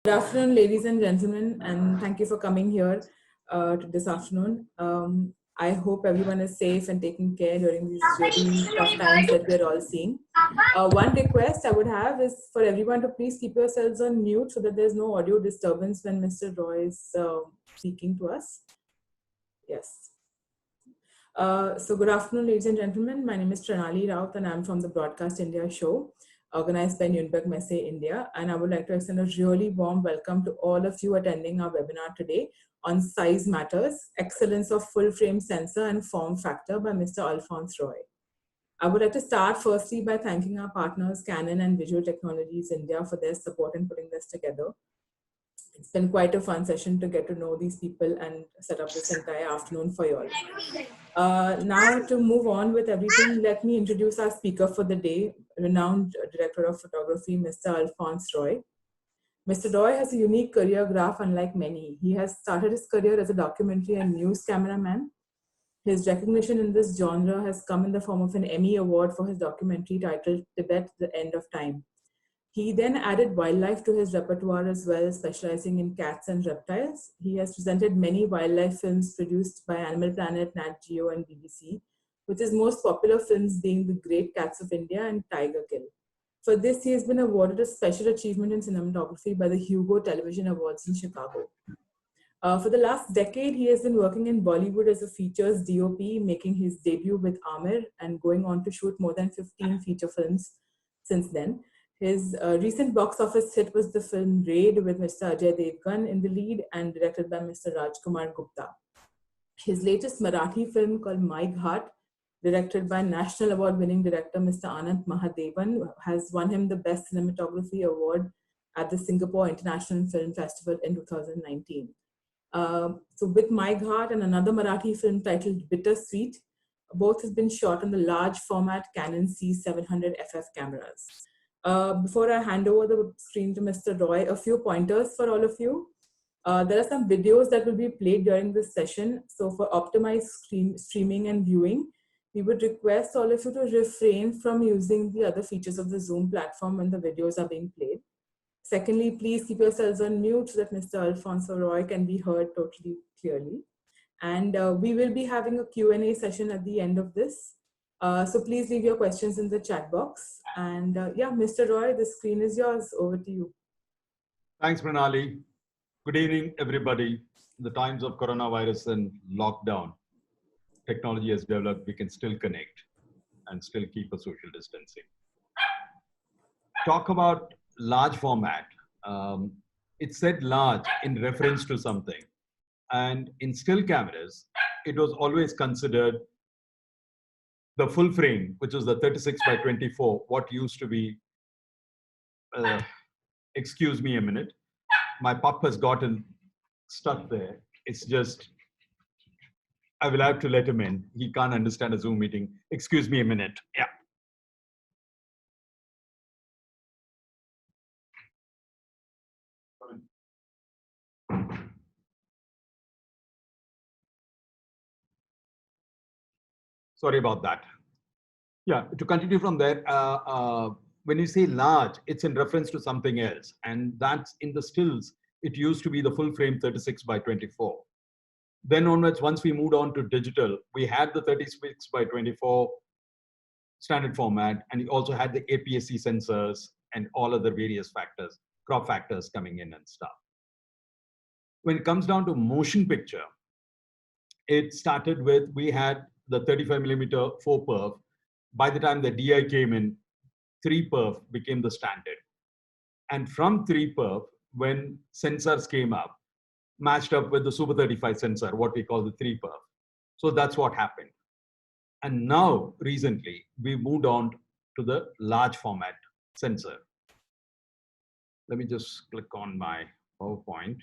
Good afternoon, ladies and gentlemen, and thank you for coming here to this afternoon. I hope everyone is safe and taking care during these really tough times that we're all seeing. One request I would have is for everyone to please keep yourselves on mute so that there's no audio disturbance when Mr. Roy is speaking to us. Yes. So good afternoon, ladies and gentlemen. My name is Pranali Raut and I'm from the Broadcast India show organized by Nürnberg Messe India. And I would like to extend a really warm welcome to all of you attending our webinar today on Size Matters, Excellence of Full Frame Sensor and Form Factor by Mr. Alphonse Roy. I would like to start firstly by thanking our partners Canon and Visual Technologies India for their support in putting this together. It's been quite a fun session to get to know these people and set up this entire afternoon for you all. Now to move on with everything, let me introduce our speaker for the day, renowned director of photography, Mr. Alphonse Roy. Mr. Roy has a unique career graph unlike many. He has started his career as a documentary and news cameraman. His recognition in this genre has come in the form of an Emmy Award for his documentary titled Tibet, The End of Time. He then added wildlife to his repertoire as well, specializing in cats and reptiles. He has presented many wildlife films produced by Animal Planet, Nat Geo, and BBC, with his most popular films being The Great Cats of India and Tiger Kill. For this, he has been awarded a special achievement in cinematography by the Hugo Television Awards in Chicago. For the last decade, he has been working in Bollywood as a features DOP, making his debut with Aamir and going on to shoot more than 15 feature films since then. His recent box office hit was the film Raid with Mr. Ajay Devgan in the lead and directed by Mr. Rajkumar Gupta. His latest Marathi film called My Ghat, directed by National Award-winning director Mr. Anant Mahadevan, has won him the Best Cinematography Award at the Singapore International Film Festival in 2019. So with My Ghat and another Marathi film titled Bittersweet, both have been shot on the large format Canon C700FF cameras. Before I hand over the screen to Mr. Roy, a few pointers for all of you. There are some videos that will be played during this session. So for optimized streaming and viewing, we would request all of you to refrain from using the other features of the Zoom platform when the videos are being played. Secondly, please keep yourselves on mute so that Mr. Alphonse Roy can be heard totally clearly. And we will be having a Q&A session at the end of this. So please leave your questions in the chat box. And yeah, Mr. Roy, the screen is yours. Over to you. Thanks, Pranali. Good evening, everybody. In the times of coronavirus and lockdown, technology has developed, we can still connect and still keep a social distancing. Talk about large format. It said large in reference to something. And in still cameras, it was always considered the full frame, which was the 36 by 24, what used to be, excuse me a minute, my pup has gotten stuck there. It's just, I will have to let him in. He can't understand a Zoom meeting. Excuse me a minute. Yeah. Sorry about that. Yeah, to continue from there, when you say large, it's in reference to something else. And that's in the stills. It used to be the full frame 36 by 24. Then onwards, once we moved on to digital, we had the 36 by 24 standard format, and we also had the APS-C sensors and all other various factors, crop factors coming in and stuff. When it comes down to motion picture, it started with, we had the 35 millimeter 4 perf. By the time the DI came in, 3 perf became the standard. And from 3 perf, when sensors came up, matched up with the Super 35 sensor, what we call the 3 perf. So that's what happened. And now, recently, we moved on to the large format sensor. Let me just click on my PowerPoint.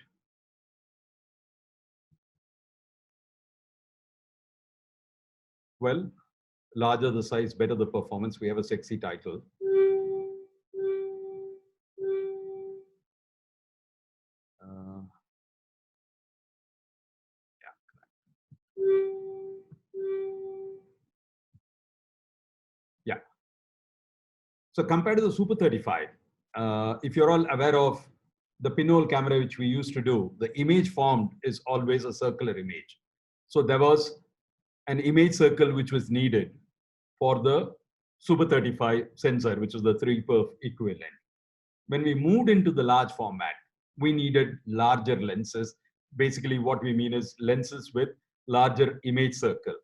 Well, larger the size, better the performance. We have a sexy title. Yeah. So compared to the Super 35, if you're all aware of the pinhole camera, which we used to do, the image formed is always a circular image. So there was an image circle which was needed for the Super 35 sensor, which is the 3-perf equivalent. When we moved into the large format, we needed larger lenses. Basically, what we mean is lenses with larger image circle.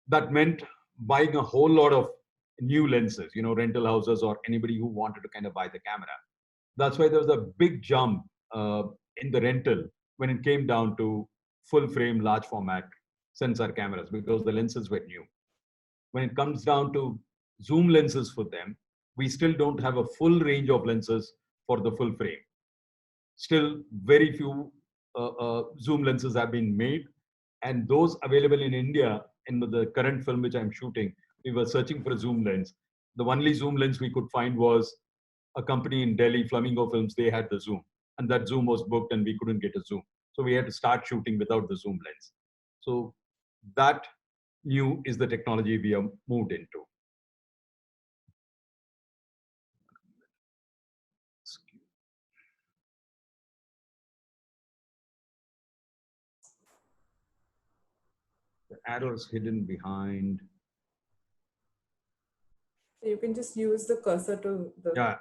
That meant buying a whole lot of new lenses, rental houses or anybody who wanted to kind of buy the camera. That's why there was a big jump in the rental when it came down to full frame, large format sensor cameras, because the lenses were new. When it comes down to zoom lenses for them, we still don't have a full range of lenses for the full frame. Still, very few zoom lenses have been made, and those available in India in the current film which I'm shooting, we were searching for a zoom lens. The only zoom lens we could find was a company in Delhi, Flamingo Films. They had the zoom, and that zoom was booked and we couldn't get a zoom. So we had to start shooting without the zoom lens. So that new is the technology we have moved into. The arrow is hidden behind. So you can just use the cursor to the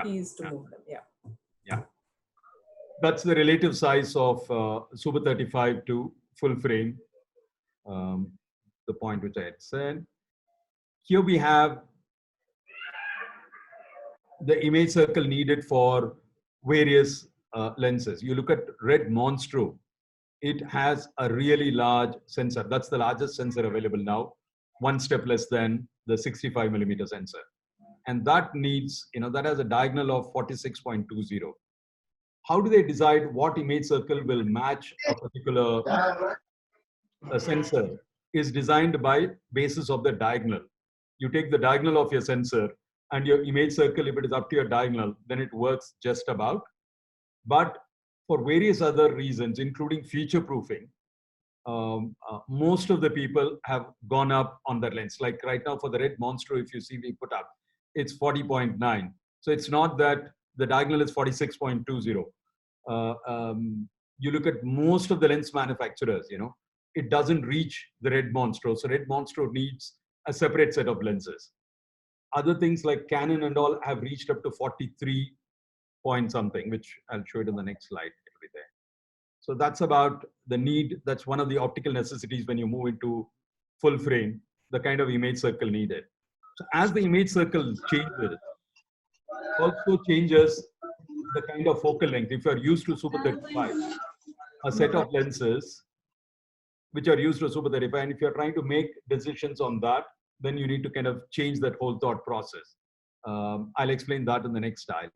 keys to move them. Yeah. That's the relative size of Super 35 to full frame. The point which I had said. Here we have the image circle needed for various lenses. You look at Red Monstro, it has a really large sensor. That's the largest sensor available now, one step less than the 65mm sensor. And that needs, that has a diagonal of 46.20. How do they decide what image circle will match a particular sensor? Is designed by basis of the diagonal. You take the diagonal of your sensor and your image circle, if it is up to your diagonal, then it works just about. But for various other reasons, including future proofing, most of the people have gone up on their lens. Like right now for the Red Monstro, if you see we put up, it's 40.9. So it's not that the diagonal is 46.20. You look at most of the lens manufacturers, it doesn't reach the Red Monstro. So Red Monstro needs a separate set of lenses. Other things like Canon and all have reached up to 43 point something, which I'll show it in the next slide. It'll be there. So that's about the need. That's one of the optical necessities when you move into full frame, the kind of image circle needed. So as the image circle changes, also changes the kind of focal length. If you're used to Super 35, a set of lenses which are used to Super 35, and if you're trying to make decisions on that, then you need to kind of change that whole thought process. I'll explain that in the next slide.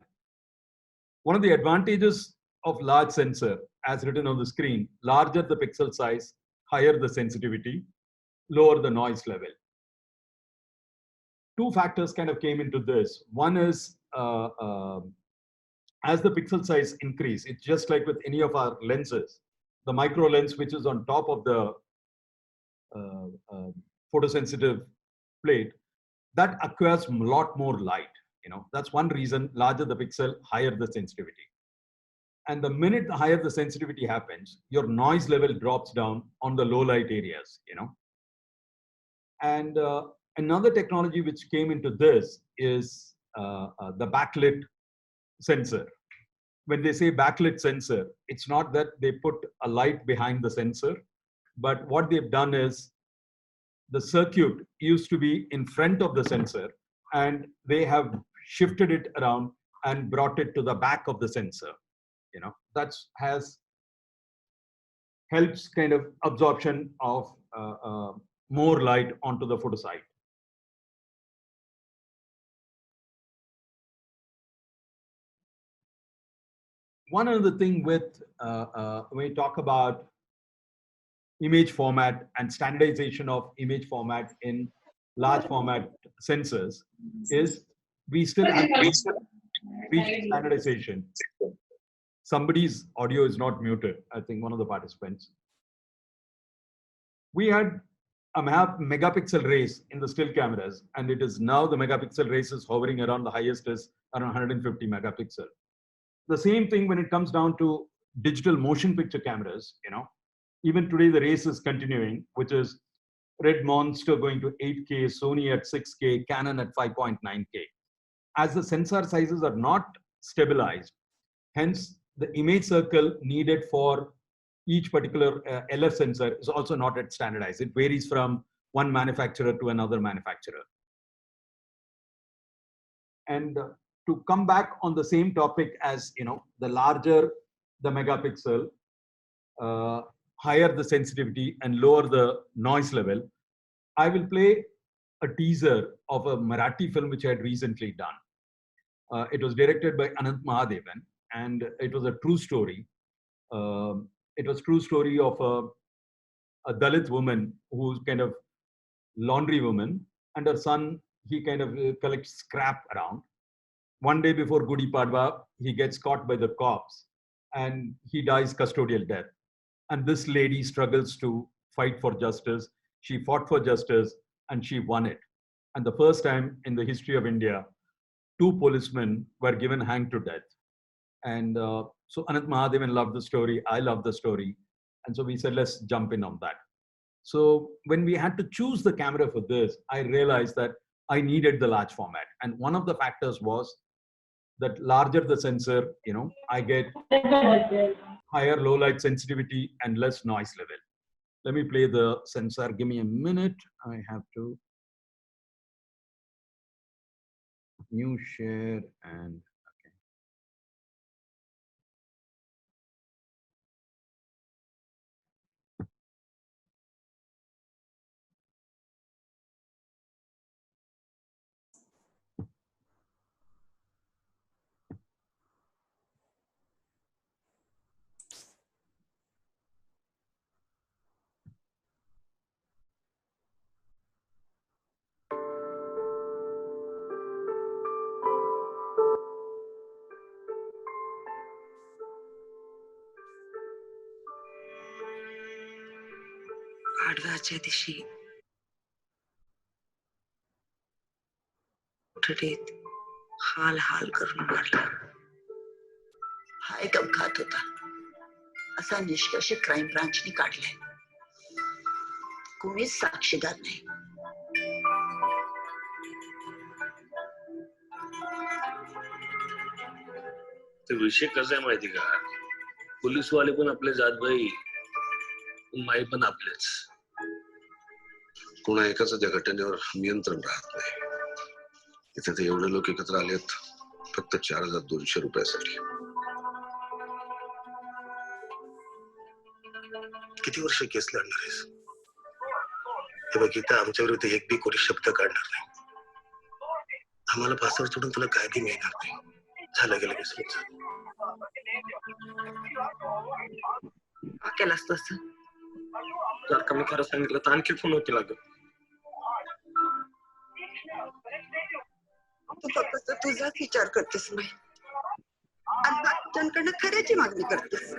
One of the advantages of large sensor, as written on the screen, larger the pixel size, higher the sensitivity, lower the noise level. Two factors kind of came into this. One is as the pixel size increase, it's just like with any of our lenses, the micro lens, which is on top of the photosensitive plate, that acquires a lot more light. That's one reason, larger the pixel, higher the sensitivity. And the minute the higher the sensitivity happens, your noise level drops down on the low light areas, And another technology which came into this is the backlit sensor. When they say backlit sensor, it's not that they put a light behind the sensor, but what they've done is the circuit used to be in front of the sensor, and they have shifted it around and brought it to the back of the sensor. That helps kind of absorption of more light onto the photo side. One other thing with when we talk about image format and standardization of image format in large format sensors is we still have to reach standardization. Somebody's audio is not muted. I think one of the participants. We had a megapixel race in the still cameras, and it is now the megapixel race is hovering around, the highest is around 150 megapixel. The same thing when it comes down to digital motion picture cameras, even today the race is continuing, which is Red Monster going to 8K, Sony at 6K, Canon at 5.9K. As the sensor sizes are not stabilized, hence the image circle needed for each particular LF sensor is also not yet standardized. It varies from one manufacturer to another manufacturer. And to come back on the same topic as, the larger the megapixel, higher the sensitivity and lower the noise level, I will play a teaser of a Marathi film which I had recently done. It was directed by Anant Mahadevan, and it was a true story. It was true story of a Dalit woman who's kind of laundry woman, and her son, he kind of collects scrap around. One day before Gudi Padwa, he gets caught by the cops and he dies custodial death. And this lady struggles to fight for justice. She fought for justice and she won it. And the first time in the history of India, 2 policemen were given hanged to death. And so Anant Mahadevan loved the story. I loved the story. And so we said, let's jump in on that. So when we had to choose the camera for this, I realized that I needed the large format. And one of the factors was that larger the sensor, I get higher low light sensitivity and less noise level. Let me play the sensor. Give me a minute. I have to new share and okay. आडव्याच्या दिवशी कोठडीत हाल हाल करून मारला. हा एक अपघात होता असा निष्कर्ष क्राईम ब्रांचने काढलाय. कोणीच साक्षीदार नाही. ते विषय कसा आहे माहिती का, पोलीसवाले पण आपले जातभाई, माई पण आपलेच. कोणा एकाच त्या घटनेवर नियंत्रण राहत नाही. इथे ते एवढे लोक एकत्र आलेत फक्त 4200 रुपयासाठी. किती वर्ष केस लढणार आहेस? हे बघ, इथं आमच्या विरुद्ध एक बी कोणी शब्द काढणार नाही. आम्हाला फासावर सोडून तुला काय बी मिळणार नाही. झालं गेलं विसरून जा. का केलास तसं? जर का मी खरं सांगितलं तर आणखी फोन होती लागत. तू फक्त तुझाच विचार करतेस नाही, आणि बाकीच्यांकडनं खऱ्याची मागणी करतेस.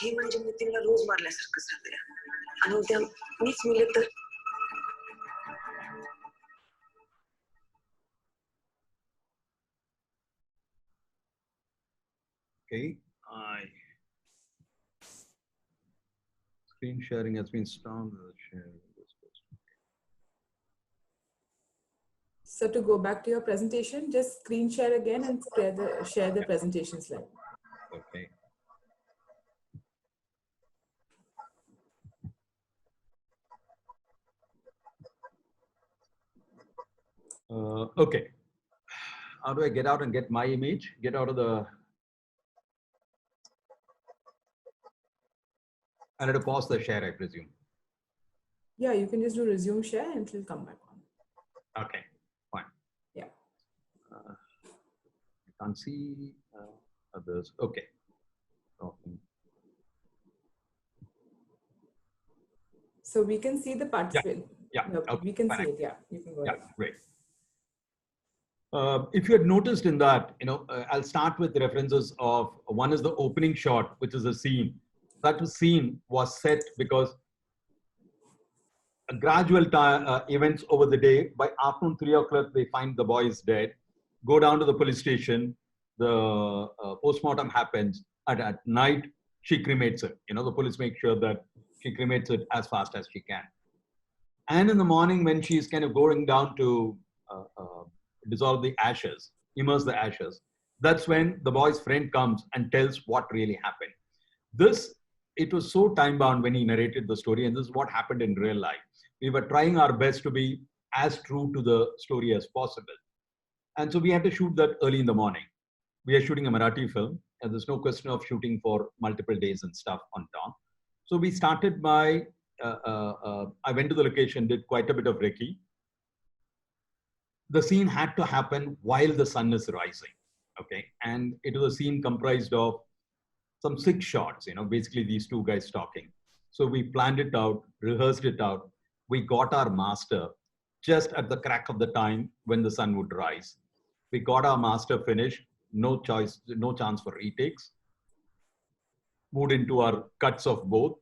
हे म्हणजे नितीनला रोज मारल्यासारखं झालंय, आणि उद्या मीच मिले तर. Okay, screen sharing has been stopped. So to go back to your presentation, just screen share again and share the presentation slide. Okay. Okay. How do I get out and get my image? Get out of the. I had to pause the share, I presume. Yeah, you can just do resume share and it will come back on. Okay, fine. Yeah. I can't see others. Okay. Okay. So we can see the participant. Yeah. No, Okay. we can Fine. see it. Yeah, you can go ahead. Yeah, great. If you had noticed in that, I'll start with references of one is the opening shot, which is a scene. That scene was set because a gradual events over the day. By afternoon 3 o'clock, they find the boy is dead. Go down to the police station. The postmortem happens. At night, she cremates it. The police make sure that she cremates it as fast as she can. And in the morning, when she's kind of going down to dissolve the ashes, immerse the ashes, that's when the boy's friend comes and tells what really happened. It was so time bound when he narrated the story, and this is what happened in real life. We were trying our best to be as true to the story as possible. And so we had to shoot that early in the morning. We are shooting a Marathi film, and there's no question of shooting for multiple days and stuff on dawn. So we started by, I went to the location, did quite a bit of recce. The scene had to happen while the sun is rising, okay? And it was a scene comprised of some 6 shots, basically these 2 guys talking. So we planned it out, rehearsed it out. We got our master just at the crack of the time when the sun would rise. We got our master finished, no chance for retakes. Moved into our cuts of both,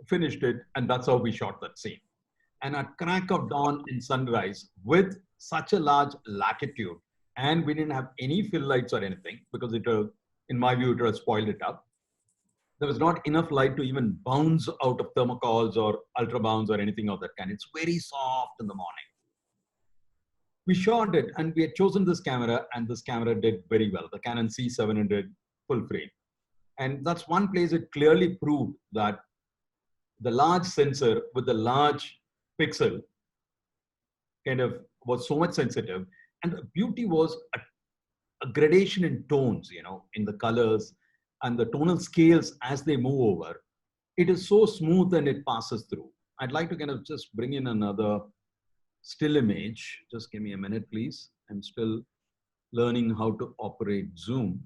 finished it, and that's how we shot that scene. And at crack of dawn in sunrise, with such a large latitude, and we didn't have any fill lights or anything because in my view, it was spoiled it up. There was not enough light to even bounce out of thermocols or ultra bounce or anything of that kind. It's very soft in the morning. We shot it, and we had chosen this camera, and this camera did very well, the Canon C700 full frame. And that's one place it clearly proved that the large sensor with the large pixel kind of was so much sensitive. And the beauty was a gradation in tones, in the colors and the tonal scales as they move over. It is so smooth and it passes through. I'd like to kind of just bring in another still image. Just give me a minute, please. I'm still learning how to operate Zoom.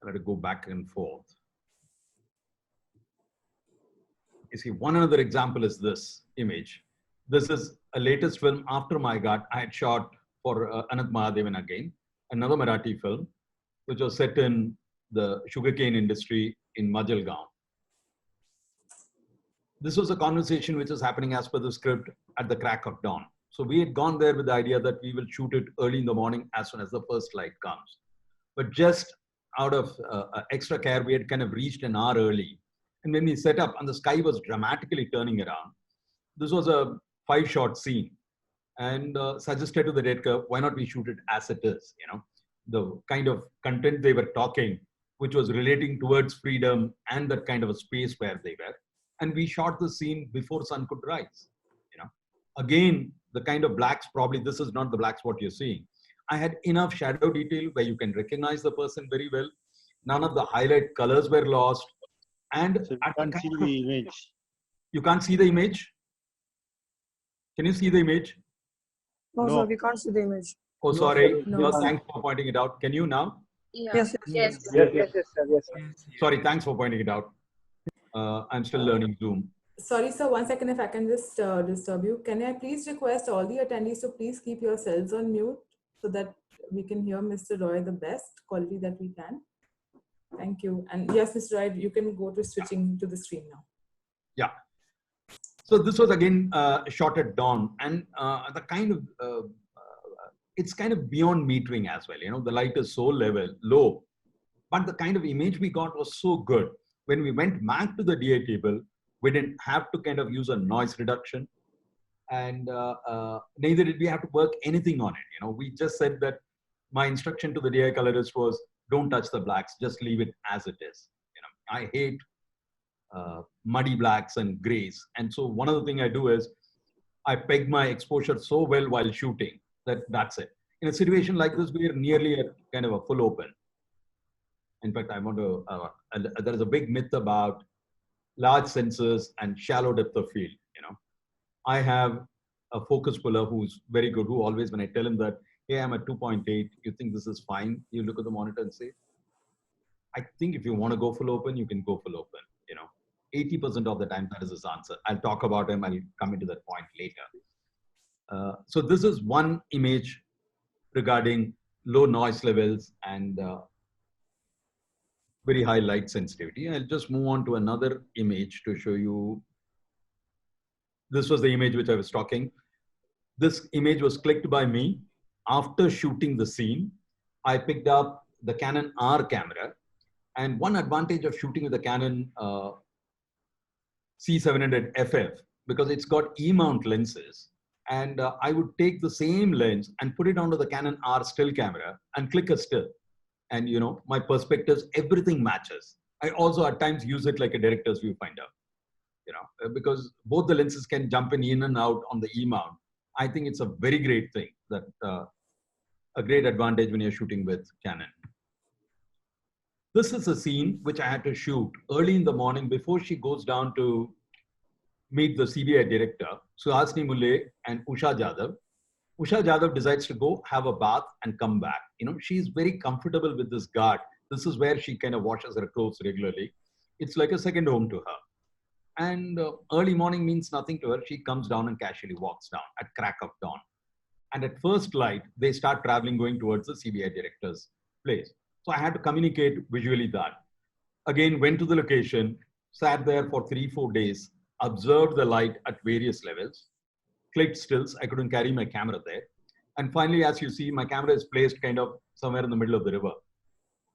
I got to go back and forth. You see, one another example is this image. This is a latest film after My God. I had shot for Anant Mahadevan again, another Marathi film, which was set in the sugarcane industry in Majalgaon. This was a conversation which was happening as per the script at the crack of dawn. So we had gone there with the idea that we will shoot it early in the morning as soon as the first light comes. But just out of extra care, we had kind of reached an hour early. And when we set up and the sky was dramatically turning around, this was a 5-shot scene, and suggested to the director, why not we shoot it as it is, the kind of content they were talking, which was relating towards freedom and that kind of a space where they were. And we shot the scene before sun could rise, Again, the kind of blacks, probably this is not the blacks what you're seeing. I had enough shadow detail where you can recognize the person very well. None of the highlight colors were lost. And so you can't see the image. You can't see the image? Can you see the image? No, No. sir, we can't see the image. Oh, sorry. No. Well, thanks for pointing it out. Can you now? Yes. Yes, sir. Sorry, thanks for pointing it out. I'm still learning Zoom. Sorry, sir, 1 second, if I can just disturb you. Can I please request all the attendees to please keep yourselves on mute so that we can hear Mr. Roy the best quality that we can. Thank you. And yes, Mr. Roy, you can go to switching to the screen now. Yeah. So this was again shot at dawn, and the kind of it's kind of beyond metering as well. The light is so low, but the kind of image we got was so good. When we went back to the DI table, we didn't have to kind of use a noise reduction, and neither did we have to work anything on it. We just said that my instruction to the DI colorist was, don't touch the blacks, just leave it as it is. I hate muddy blacks and grays. And so one of the things I do is I peg my exposure so well while shooting that's it. In a situation like this, we are nearly at kind of a full open. In fact, I want to, there is a big myth about large sensors and shallow depth of field. I have a focus puller who's very good, who always, when I tell him that, hey, I'm at 2.8, you think this is fine? You look at the monitor and say, I think if you want to go full open, you can go full open. 80% of the time, that is his answer. I'll talk about him. I'll come into that point later. So this is one image regarding low noise levels and very high light sensitivity. I'll just move on to another image to show you. This was the image which I was talking. This image was clicked by me after shooting the scene. I picked up the Canon R camera, and one advantage of shooting with the Canon C700 FF, because it's got E-mount lenses, and I would take the same lens and put it onto the Canon R still camera and click a still. And you know, my perspectives, everything matches. I also at times use it like a director's viewfinder, you know, because both the lenses can jump in and out on the E-mount. I think it's a very great thing, that a great advantage when you're shooting with Canon. This is a scene which I had to shoot early in the morning before she goes down to meet the CBI director, Suhasini Mulle and Usha Jadhav. Usha Jadhav decides to go have a bath and come back. You know, she's very comfortable with this guard. This is where she kind of washes her clothes regularly. It's like a second home to her. And early morning means nothing to her. She comes down and casually walks down at crack of dawn. And at first light, they start traveling, going towards the CBI director's place. So I had to communicate visually that. Again, went to the location, sat there for 3-4 days, observed the light at various levels, clicked stills. I couldn't carry my camera there. And finally, as you see, my camera is placed kind of somewhere in the middle of the river.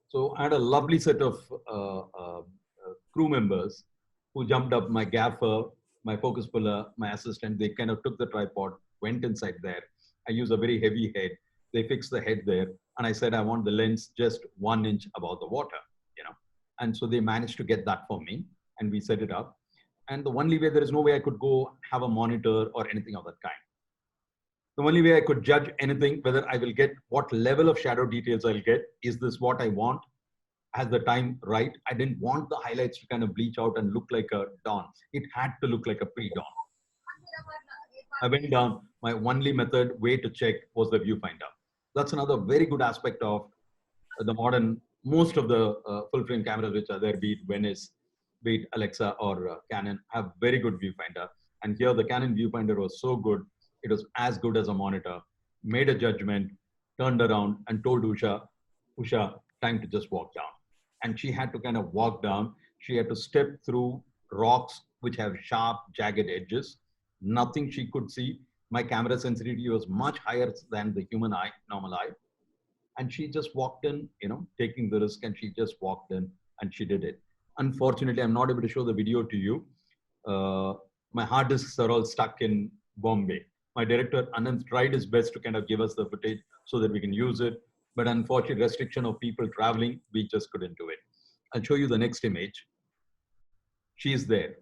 So I had a lovely set of crew members who jumped up, my gaffer, my focus puller, my assistant. They kind of took the tripod, went inside there. I use a very heavy head. They fixed the head there. And I said, I want the lens just 1 inch above the water, you know. And so they managed to get that for me, and we set it up. And the only way, there is no way I could go have a monitor or anything of that kind. The only way I could judge anything, whether I will get what level of shadow details I'll get, is this what I want? Has the time right? I didn't want the highlights to kind of bleach out and look like a dawn. It had to look like a pre-dawn. I went down. My only way to check was the viewfinder. That's another very good aspect of the modern, most of the full frame cameras which are there, be it Venice, be it Alexa or Canon, have very good viewfinder. And here the Canon viewfinder was so good. It was as good as a monitor. Made a judgment, turned around and told Usha, time to just walk down. And she had to kind of walk down. She had to step through rocks which have sharp, jagged edges. Nothing she could see. My camera sensitivity was much higher than the human eye, normal eye. And she just walked in, you know, taking the risk, and she just walked in and she did it. Unfortunately, I'm not able to show the video to you. My hard disks are all stuck in Bombay. My director, Anand, tried his best to kind of give us the footage so that we can use it. But unfortunately, restriction of people traveling, we just couldn't do it. I'll show you the next image. She's there.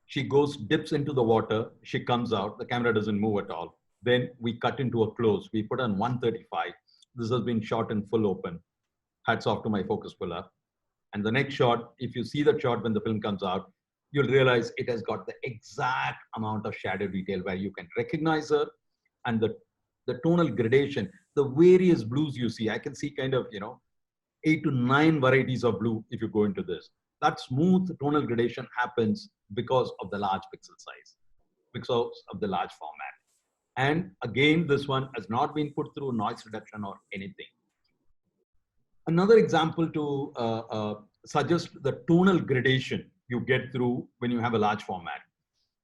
She goes, dips into the water. She comes out. The camera doesn't move at all. Then we cut into a close. We put on 135. This has been shot in full open. Hats off to my focus puller. And the next shot, if you see the shot when the film comes out, you'll realize it has got the exact amount of shadow detail where you can recognize her, and the tonal gradation, the various blues you see. I can see kind of, you know, 8 to 9 varieties of blue if you go into this. That smooth tonal gradation happens because of the large pixel size, because of the large format. And again, this one has not been put through noise reduction or anything. Another example to suggest the tonal gradation you get through when you have a large format.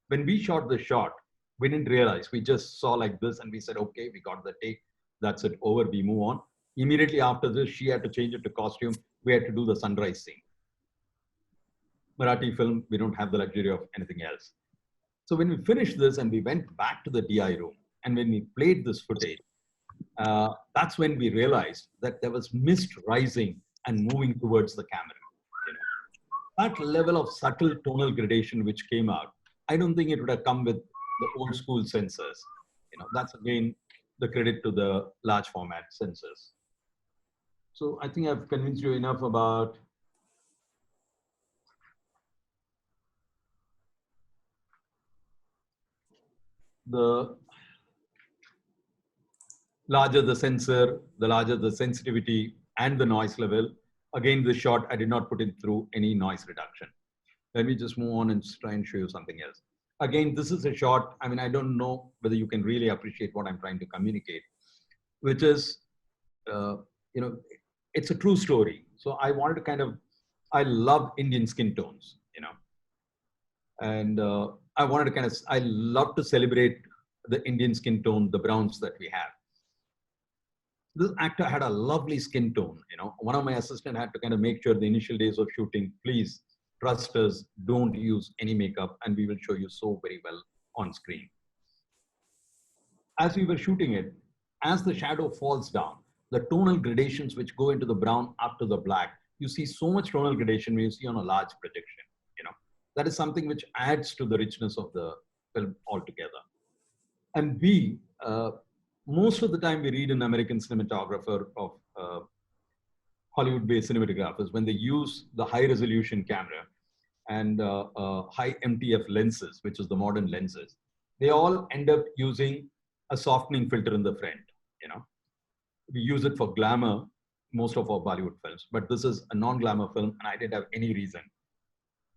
When we shot the shot, we didn't realize. We just saw like this and we said, okay, we got the take. That's it, over, we move on. Immediately after this, she had to change it to costume. We had to do the sunrise scene. Marathi film, we don't have the luxury of anything else. So when we finished this and we went back to the DI room, and when we played this footage, that's when we realized that there was mist rising and moving towards the camera. You know, that level of subtle tonal gradation which came out, I don't think it would have come with the old school sensors. You know, that's again the credit to the large format sensors. So I think I've convinced you enough about the larger the sensor, the larger the sensitivity and the noise level. Again, this shot, I did not put it through any noise reduction. Let me just move on and try and show you something else. Again, this is a shot. I mean, I don't know whether you can really appreciate what I'm trying to communicate, which is, uh, you know, it's a true story. So I wanted to kind of, I love Indian skin tones, you know, and I wanted to kind of, I love to celebrate the Indian skin tone, the browns that we have. This actor had a lovely skin tone, you know. One of my assistants had to kind of make sure the initial days of shooting, please trust us, don't use any makeup, and we will show you so very well on screen. As we were shooting it, as the shadow falls down, the tonal gradations which go into the brown up to the black, you see so much tonal gradation when you see on a large projection, you know. That is something which adds to the richness of the film altogether. And B, most of the time we read an American cinematographer of Hollywood-based cinematographers, when they use the high resolution camera and high MTF lenses, which is the modern lenses, they all end up using a softening filter in the front, you know. We use it for glamour, most of our Bollywood films, but this is a non-glamour film and I didn't have any reason.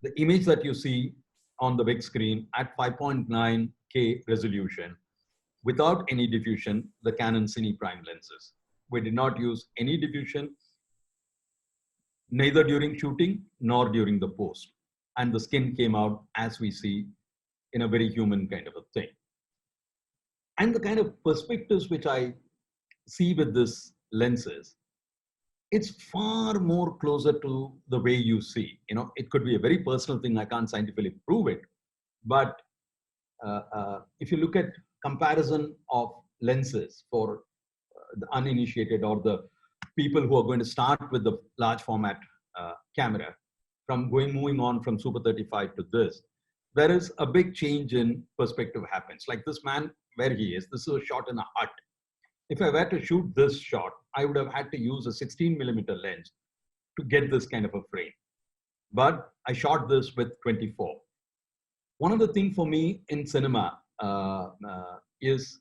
The image that you see on the big screen at 5.9K resolution, without any diffusion, the Canon Cine Prime lenses. We did not use any diffusion, neither during shooting nor during the post. And the skin came out as we see in a very human kind of a thing. And the kind of perspectives which I see with this lenses, it's far more closer to the way you see. You know, it could be a very personal thing. I can't scientifically prove it. But if you look at comparison of lenses for the uninitiated or the people who are going to start with the large format camera, from moving on from Super 35 to this, there is a big change in perspective happens. Like this man, where he is, this is a shot in a hut. If I were to shoot this shot, I would have had to use a 16mm lens to get this kind of a frame. But I shot this with 24. One of the things for me in cinema is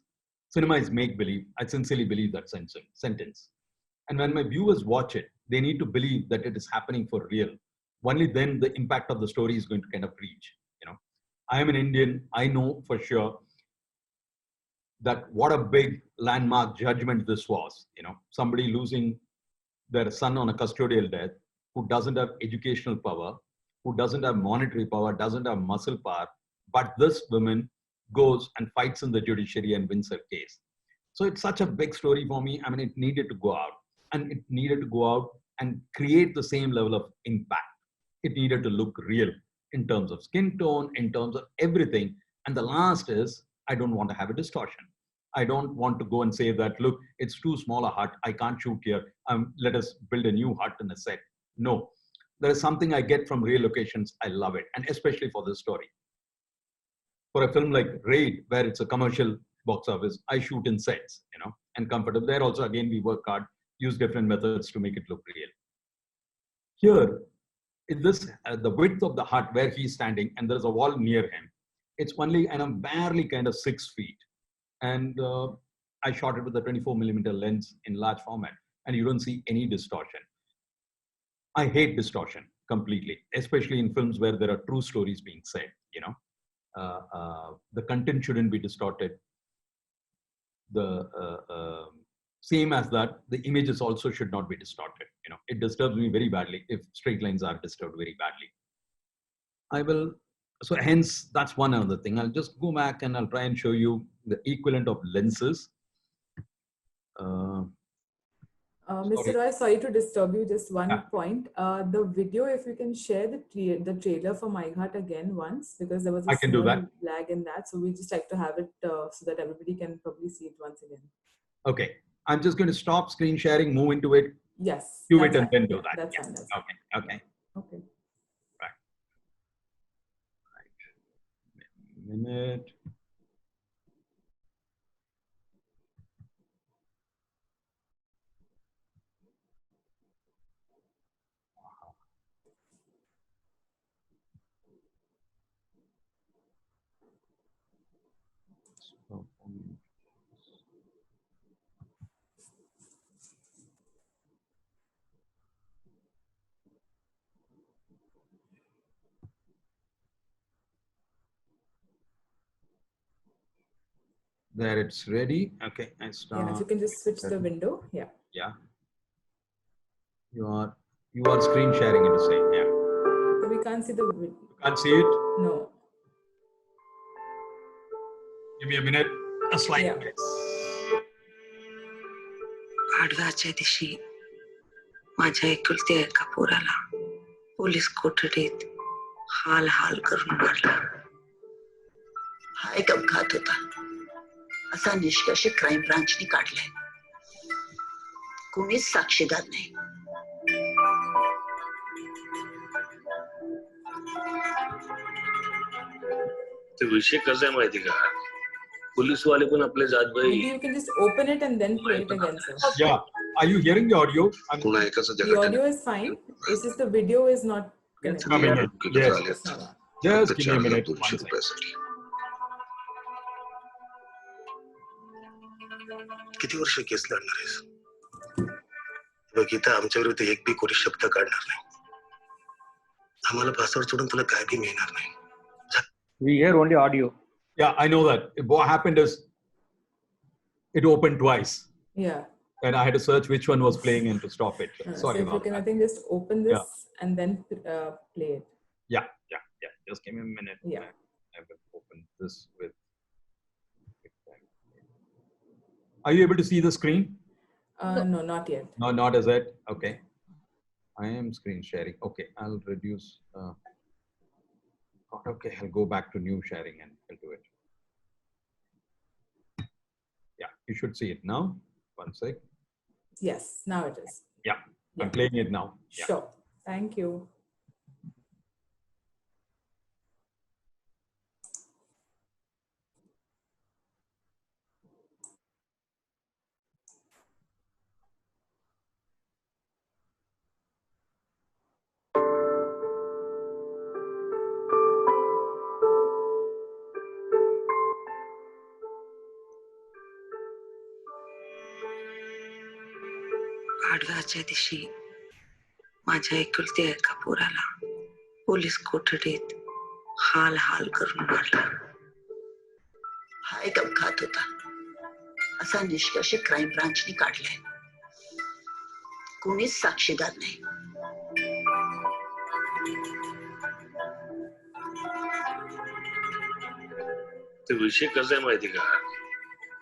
cinema is make-believe. I sincerely believe that sentence. And when my viewers watch it, they need to believe that it is happening for real. Only then the impact of the story is going to kind of reach. You know, I am an Indian. I know for sure that what a big landmark judgment this was. You know, somebody losing their son on a custodial death, who doesn't have educational power, who doesn't have monetary power, doesn't have muscle power, but this woman goes and fights in the judiciary and wins her case. So it's such a big story for me. I mean, it needed to go out, and it needed to go out and create the same level of impact. It needed to look real in terms of skin tone, in terms of everything. And the last is, I don't want to have a distortion. I don't want to go and say that, look, it's too small a hut, I can't shoot here. Let us build a new hut in a set. No, there is something I get from real locations. I love it. And especially for this story. For a film like Raid, where it's a commercial box office, I shoot in sets, you know, and comfortable. There also, again, we work hard, use different methods to make it look real. Here, in this, the width of the hut where he's standing, and there's a wall near him, it's only, and I'm barely kind of 6 feet. And I shot it with a 24mm lens in large format, and you don't see any distortion. I hate distortion completely, especially in films where there are true stories being said, you know. The content shouldn't be distorted. The same as that, the images also should not be distorted. You know, it disturbs me very badly if straight lines are disturbed very badly. I will, so hence that's one other thing. I'll just go back and I'll try and show you the equivalent of lenses. Mr. Roy, sorry to disturb you. Just one Yeah. point. The video, if you can share the trailer for Maighat again once, because there was a I can do small that. lag in that. So we just like to have it so that everybody can probably see it once again. Okay, I'm just going to stop screen sharing, move into it, Yes. cue that's it, and fine. then do Yeah, that. That's Yeah. fine. That's Okay. Okay. okay. Minute. There it's ready. Okay, I Yeah, if start. you can just switch the window. Yeah. Yeah. You are screen sharing it, say. Yeah. So we can't see the You can't see it? no. Give me a minute. A slide. Yeah. आडव्याच्या दिवशी माझ्या एकुलत्या एका पोराला police कोठडीत हाल हाल करून मारला. हा एक अपघात होता असा निष्कर्ष क्राईम ब्रांचने काढलाय. कोणीच साक्षीदार नाही. ते विषय कसा आहे माहिती का, पोलीसवाले पण आपले जातभाई. Maybe you can just open it and then play it again, sir. Yeah. Are you hearing the audio? पुन्हा एकाच The audio is fine. It's just the video is not connected. Coming in. Yes. It's not on. Just give me a minute. 1 second. रुपयासाठी किती वर्ष case लढणार आहेस? बघ इथं आमच्या विरुद्ध एक बी कोणी शब्द काढणार नाही. आम्हाला पासवर्ड सोडून तुला काय बी मिळणार नाही. We hear only audio. Yeah, I know that. What happened is it opened twice. Yeah. And I had to search which one was playing and to stop it. So Sorry if you about can, I that. think just open this and then play it. Yeah. Just give me a minute. Yeah. I will open this with. Are you able to see the screen? No, not yet. No, not as it. Okay. I am screen sharing. Okay, I'll reduce. Okay, I'll go back to new sharing and I'll do it. Yeah, you should see it now. 1 sec. Yes, now it is. Yeah, I'm playing it now. Yeah. Sure. Thank you. आडव्याच्या दिवशी माझ्या एकुलत्या एका पोराला police कोठडीत हाल हाल करून मारला. हा एक अपघात होता असा निष्कर्ष क्राईम ब्रांचने काढलाय. कोणीच साक्षीदार नाही. ते विषय कसा आहे माहिती का,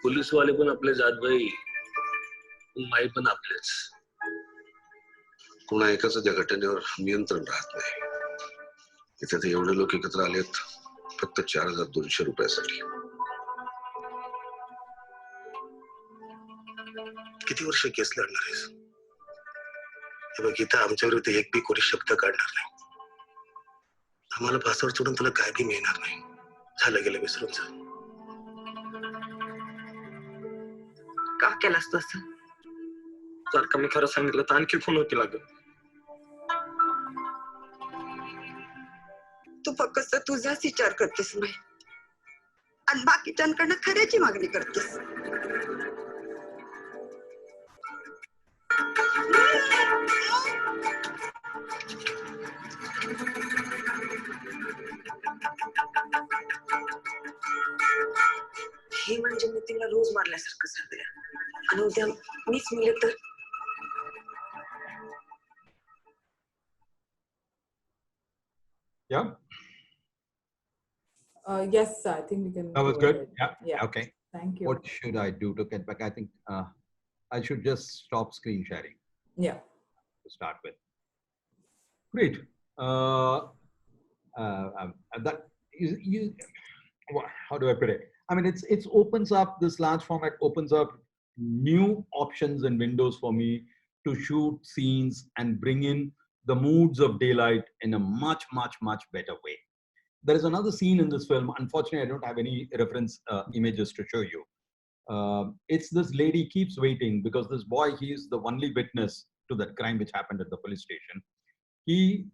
पोलीसवाले पण आपले जातभाई, माई पण आपलेच. कुणा एकाच त्या घटनेवर नियंत्रण राहत नाही. इथे तर एवढे लोक एकत्र आलेत फक्त 4200 रुपयासाठी. किती वर्ष केस लढणार आहेस? हे बघ इथं आमच्या विरुद्ध एक बी कोणी शब्द काढणार नाही. आम्हाला पासवर्ड सोडून तुला काय बी मिळणार नाही. झालं गेलं विसरून जा. का केलास तसं? जर का मी खरं सांगितलं तर आणखी फोन होती लागत. तू फक्त तुझाच विचार करतेस नाही आणि बाकीच्यांकडनं खऱ्याची मागणी करतेस. हे म्हणजे मी तिला रोज मारल्यासारखं झालंय आणि उद्या मीच मिळेल तर. Yeah, Yes, sir. I think we can. that was go good. ahead. Yeah. Okay. Thank you. What should I do to get back? I think I should just stop screen sharing Yeah. to start with. Great. That how do I put it? I mean, it's opens up, this large format opens up new options and windows for me to shoot scenes and bring in the moods of daylight in a much, much, much better way. There is another scene in this film. Unfortunately, I don't have any reference images to show you. It's this lady keeps waiting because this boy, he is the only witness to that crime which happened at the police station. He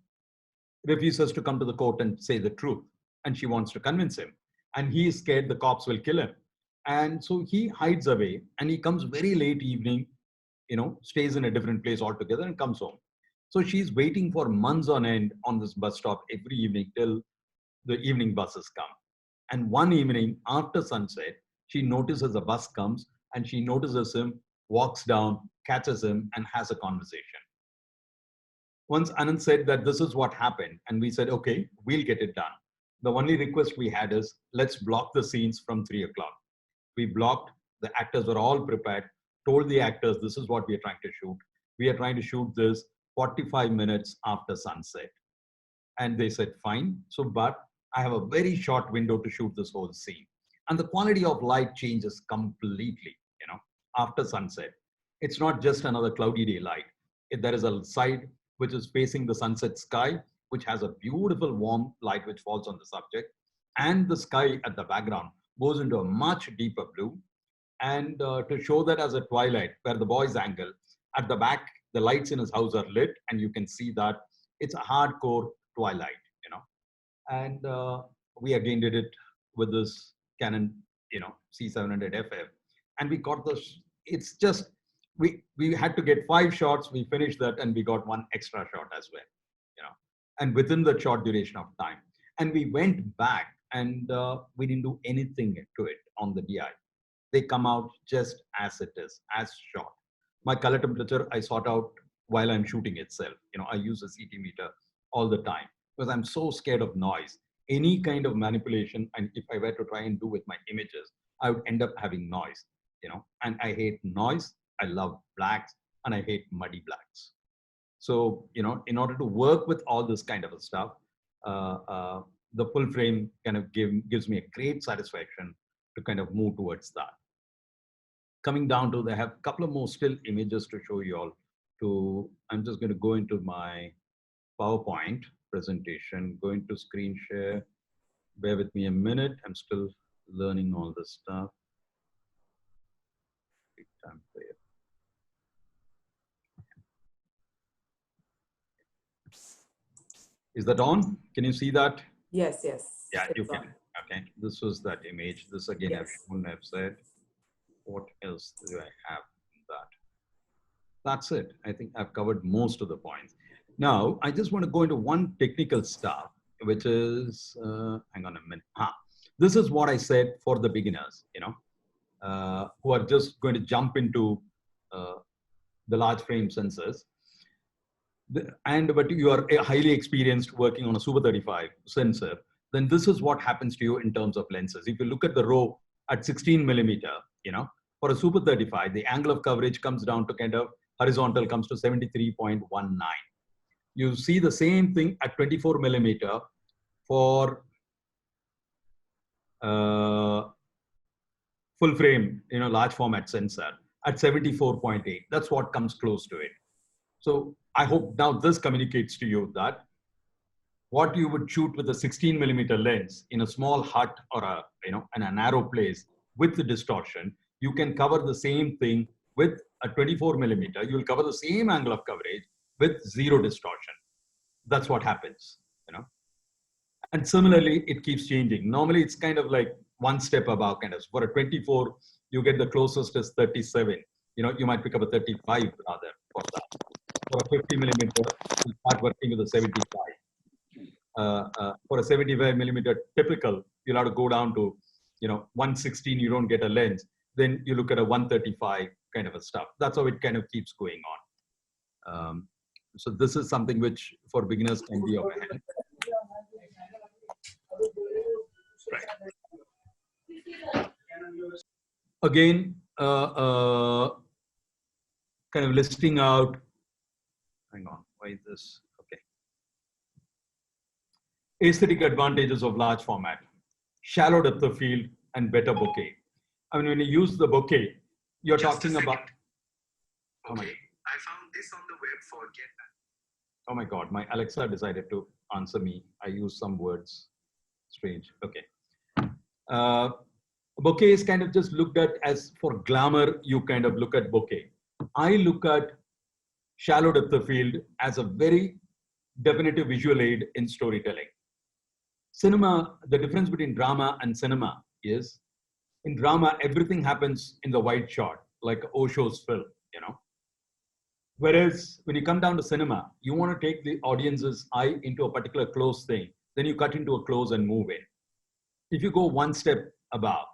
refuses to come to the court and say the truth, and she wants to convince him. And he is scared the cops will kill him. And so he hides away and he comes very late evening, stays in a different place altogether and comes home. So she's waiting for months on end on this bus stop every evening till the evening buses come. And one evening after sunset, She notices a bus comes and she notices him, walks down, catches him, and has a conversation. Once Anand said that this is what happened, and we said, okay, we'll get it done. The only request we had is, let's block the scenes from 3 o'clock. We blocked, the actors were all prepared, told the actors, this is what we are trying to shoot. We are trying to shoot this 45 minutes after sunset. And they said, fine. So, but I have a very short window to shoot this whole scene. And the quality of light changes completely, after sunset. It's not just another cloudy day light. There is a side which is facing the sunset sky, which has a beautiful warm light which falls on the subject. And the sky at the background goes into a much deeper blue. And to show that as a twilight, where the boy's angle, at the back, the lights in his house are lit, and you can see that it's a hardcore twilight, And we again did it with this Canon, C700 FF. And we got this, it's just, we had to get 5 shots, we finished that, and we got 1 extra shot as well, and within the short duration of time. And we went back and we didn't do anything to it on the DI. They come out just as it is, as shot. My color temperature, I sort out while I'm shooting itself. I use a CT meter all the time because I'm so scared of noise. Any kind of manipulation, and if I were to try and do with my images, I would end up having noise, and I hate noise. I love blacks and I hate muddy blacks. So, in order to work with all this kind of stuff, the full frame kind of gives me a great satisfaction to kind of move towards that. Coming down to, I have a couple of more still images to show you all. I'm just going to go into my PowerPoint presentation, go into screen share. Bear with me a minute. I'm still learning all this stuff. Big time for you. Is that on? Can you see that? Yes, yes. Yeah, you it's can. on. Okay, this was that image. This again, Yes. I've said. What else do I have in that? That's it. I think I've covered most of the points. Now, I just want to go into one technical stuff, which is, hang on a minute. This is what I said for the beginners, who are just going to jump into the large frame sensors. But you are highly experienced working on a Super 35 sensor, then this is what happens to you in terms of lenses. If you look at the row at 16 millimeter, for a Super 35, the angle of coverage comes down to kind of horizontal, comes to 73.19. You see the same thing at 24 millimeter for full frame, large format sensor at 74.8. That's what comes close to it. So I hope now this communicates to you that what you would shoot with a 16 millimeter lens in a small hut or in a narrow place with the distortion, you can cover the same thing with a 24 millimeter. You will cover the same angle of coverage with 0 distortion. That's what happens, And similarly, it keeps changing. Normally, it's kind of like one step above kind of. For a 24, you get the closest is 37. You might pick up a 35 rather for that. For a 50 millimeter, you start working with a 75. For a 75 millimeter typical, you'll have to go down to, 116, you don't get a lens. Then you look at a 135 kind of a stuff. That's how it kind of keeps going on. So this is something which for beginners can be of help. Right. Again, kind of listing out, hang on, why is this? Okay. Aesthetic advantages of large format, shallow depth of field, and better bokeh. I mean, when you use the bokeh, you're talking about. Oh my, I found this on the web. Forget that. Oh my God, my Alexa decided to answer me. I use some words. Strange. Okay. Bokeh is kind of just looked at as for glamour, you kind of look at bokeh. I look at shallow depth of field as a very definitive visual aid in storytelling. Cinema, the difference between drama and cinema is, in drama, everything happens in the wide shot, like Osho's film, Whereas when you come down to cinema, you want to take the audience's eye into a particular close thing, then you cut into a close and move in. If you go one step above,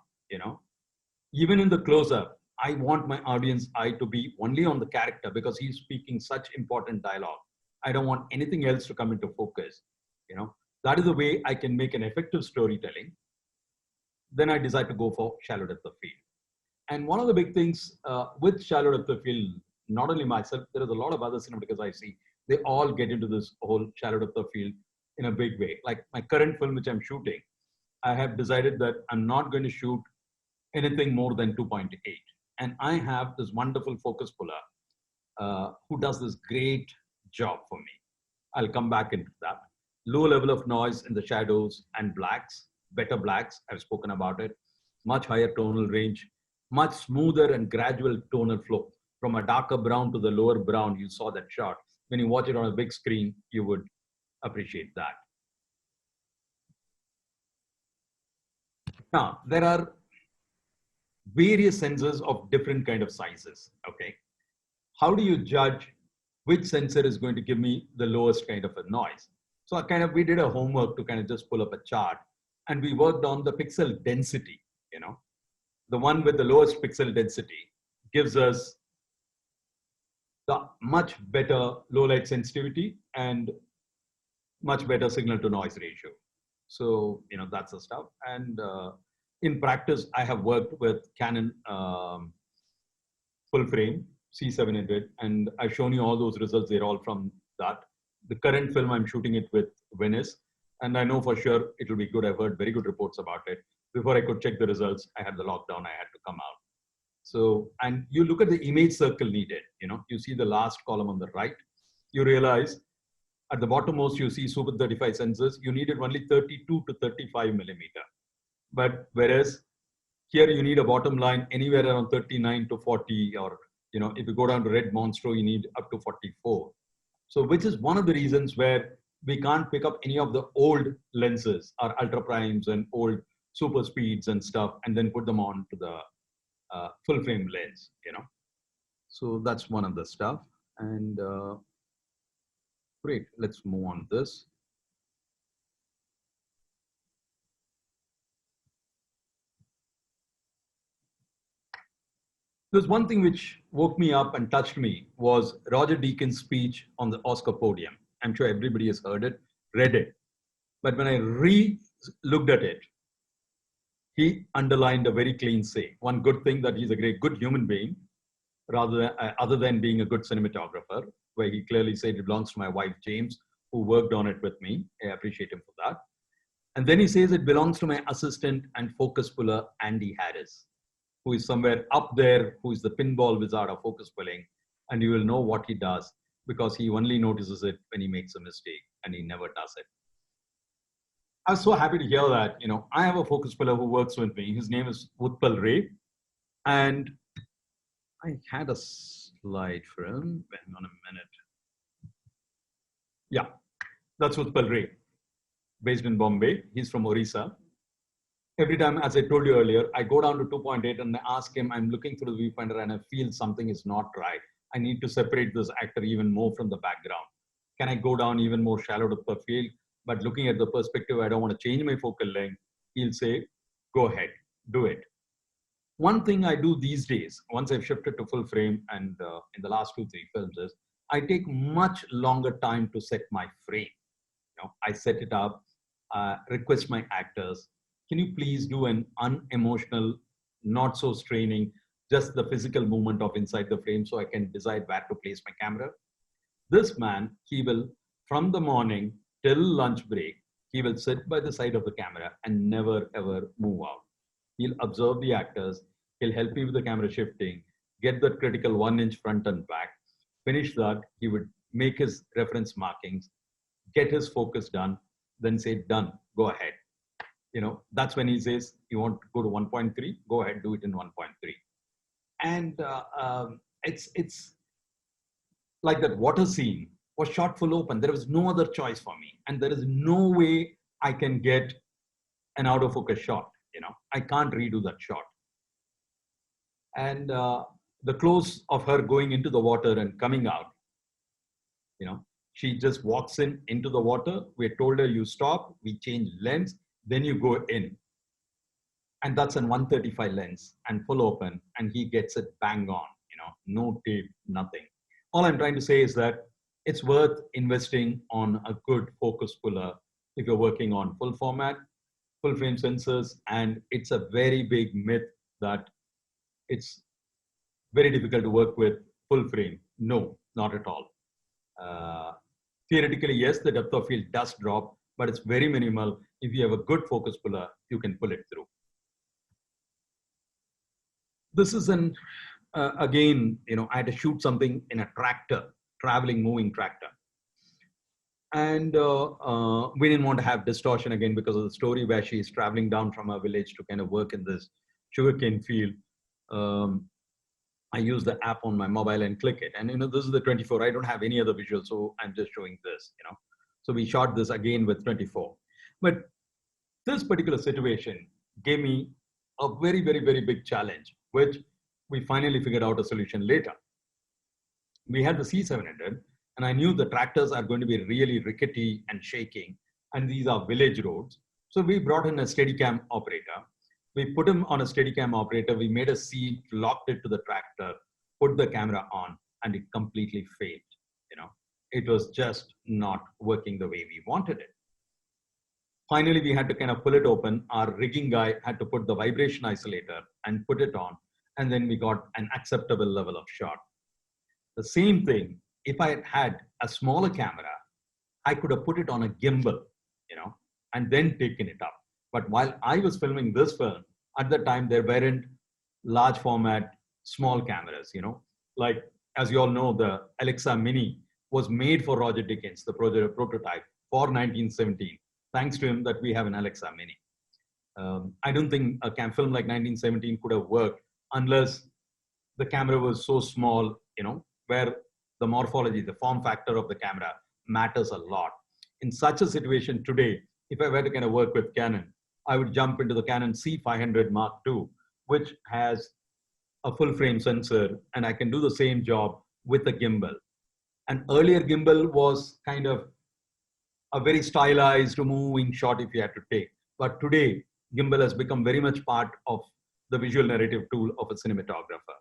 even in the close-up, I want my audience eye to be only on the character because he's speaking such important dialogue. I don't want anything else to come into focus. You know, that is the way I can make an effective storytelling. Then I decide to go for shallow depth of field. And one of the big things with shallow depth of field, not only myself, there is a lot of other cinematographers I see, they all get into this whole shallow depth of field in a big way. Like my current film, which I'm shooting, I have decided that I'm not going to shoot anything more than 2.8. And I have this wonderful focus puller who does this great job for me. I'll come back into that. Low level of noise in the shadows and blacks, better blacks, I've spoken about it. Much higher tonal range, much smoother and gradual tonal flow. From a darker brown to the lower brown, you saw that shot. When you watch it on a big screen, you would appreciate that. Now, there are various sensors of different kind of sizes, okay? How do you judge which sensor is going to give me the lowest kind of a noise? So we did a homework to kind of just pull up a chart, and we worked on the pixel density, you know. The one with the lowest pixel density gives us the much better low light sensitivity and much better signal to noise ratio. So, you know, that's the stuff. And in practice, I have worked with Canon full frame C700, and I've shown you all those results. They're all from that. The current film, I'm shooting it with Venice, and I know for sure it will be good. I've heard very good reports about it. Before I could check the results, I had the lockdown, I had to come out. So, and you look at the image circle needed, you know, you see the last column on the right, you realize at the bottommost, you see Super 35 sensors, you needed only 32 to 35 millimeter. But whereas here you need a bottom line anywhere around 39 to 40, or, you know, if you go down to Red Monstro, you need up to 44. So which is one of the reasons where we can't pick up any of the old lenses or ultra primes and old super speeds and stuff and then put them on to the full frame lens, you know. So that's one of the stuff. And great, let's move on this. There's one thing which woke me up and touched me was Roger Deakins' speech on the Oscar podium. I'm sure everybody has heard it, read it. But when I re-looked at it, he underlined a very clean say. One good thing that he's a good human being, other than being a good cinematographer, where he clearly said it belongs to my wife, James, who worked on it with me. I appreciate him for that. And then he says it belongs to my assistant and focus puller, Andy Harris, who is somewhere up there, who is the pinball wizard of focus pulling. And you will know what he does because he only notices it when he makes a mistake and he never does it. I was so happy to hear that. You know, I have a focus puller who works with me. His name is Utpal Ray. And I had a slide for him. Hang on a minute. Yeah, that's Utpal Ray, based in Bombay. He's from Orissa. Every time, as I told you earlier, I go down to 2.8 and I ask him, I'm looking through the viewfinder and I feel something is not right. I need to separate this actor even more from the background. Can I go down even more shallow depth of field? But looking at the perspective, I don't want to change my focal length. He'll say, go ahead, do it. One thing I do these days, once I've shifted to full frame and in the last 2-3 films is, I take much longer time to set my frame. You know, I set it up, request my actors, can you please do an unemotional, not so straining, just the physical movement of inside the frame so I can decide where to place my camera? This man, he will, from the morning till lunch break, he will sit by the side of the camera and never ever move out. He'll observe the actors, he'll help me with the camera shifting, get that critical 1-inch front and back. Finish that, he would make his reference markings, get his focus done, then say, done, go ahead. You know, that's when he says, you want to go to 1.3, go ahead, do it in 1.3. And it's like that water scene was shot full open. There was no other choice for me. And there is no way I can get an out of focus shot. You know, I can't redo that shot. And the close of her going into the water and coming out, you know, she just walks into the water. We told her, you stop, we change lens, then you go in. And that's an 135 lens and full open, and he gets it bang on, no tape, nothing. All I'm trying to say is that it's worth investing on a good focus puller if you're working on full format, full frame sensors. And it's a very big myth that it's very difficult to work with full frame. No, not at all. Theoretically, yes, the depth of field does drop, but it's very minimal. If you have a good focus puller, you can pull it through. This is again, I had to shoot something in a tractor, traveling, moving tractor. And we didn't want to have distortion again because of the story where she is traveling down from her village to kind of work in this sugarcane field. I use the app on my mobile and click it. And, this is the 24. I don't have any other visual, so I'm just showing this, So we shot this again with 24. But this particular situation gave me a very, very, very big challenge, which we finally figured out a solution later. We had the C700, and I knew the tractors are going to be really rickety and shaking, and these are village roads. So we brought in a Steadicam operator. We put him on a Steadicam operator. We made a seat, locked it to the tractor, put the camera on, and it completely failed. It was just not working the way we wanted it. Finally, we had to kind of pull it open. Our rigging guy had to put the vibration isolator and put it on. And then we got an acceptable level of shot. The same thing, if I had had a smaller camera, I could have put it on a gimbal, and then taken it up. But while I was filming this film, at the time, there weren't large format, small cameras, Like, as you all know, the Alexa Mini was made for Roger Deakins, the prototype, for 1917. Thanks to him that we have an Alexa Mini. I don't think a film like 1917 could have worked unless the camera was so small, where the morphology, the form factor of the camera matters a lot. In such a situation today, if I were to kind of work with Canon, I would jump into the Canon C500 Mark II, which has a full frame sensor, and I can do the same job with a gimbal. An earlier gimbal was kind of a very stylized moving shot if you had to take. But today, gimbal has become very much part of the visual narrative tool of a cinematographer.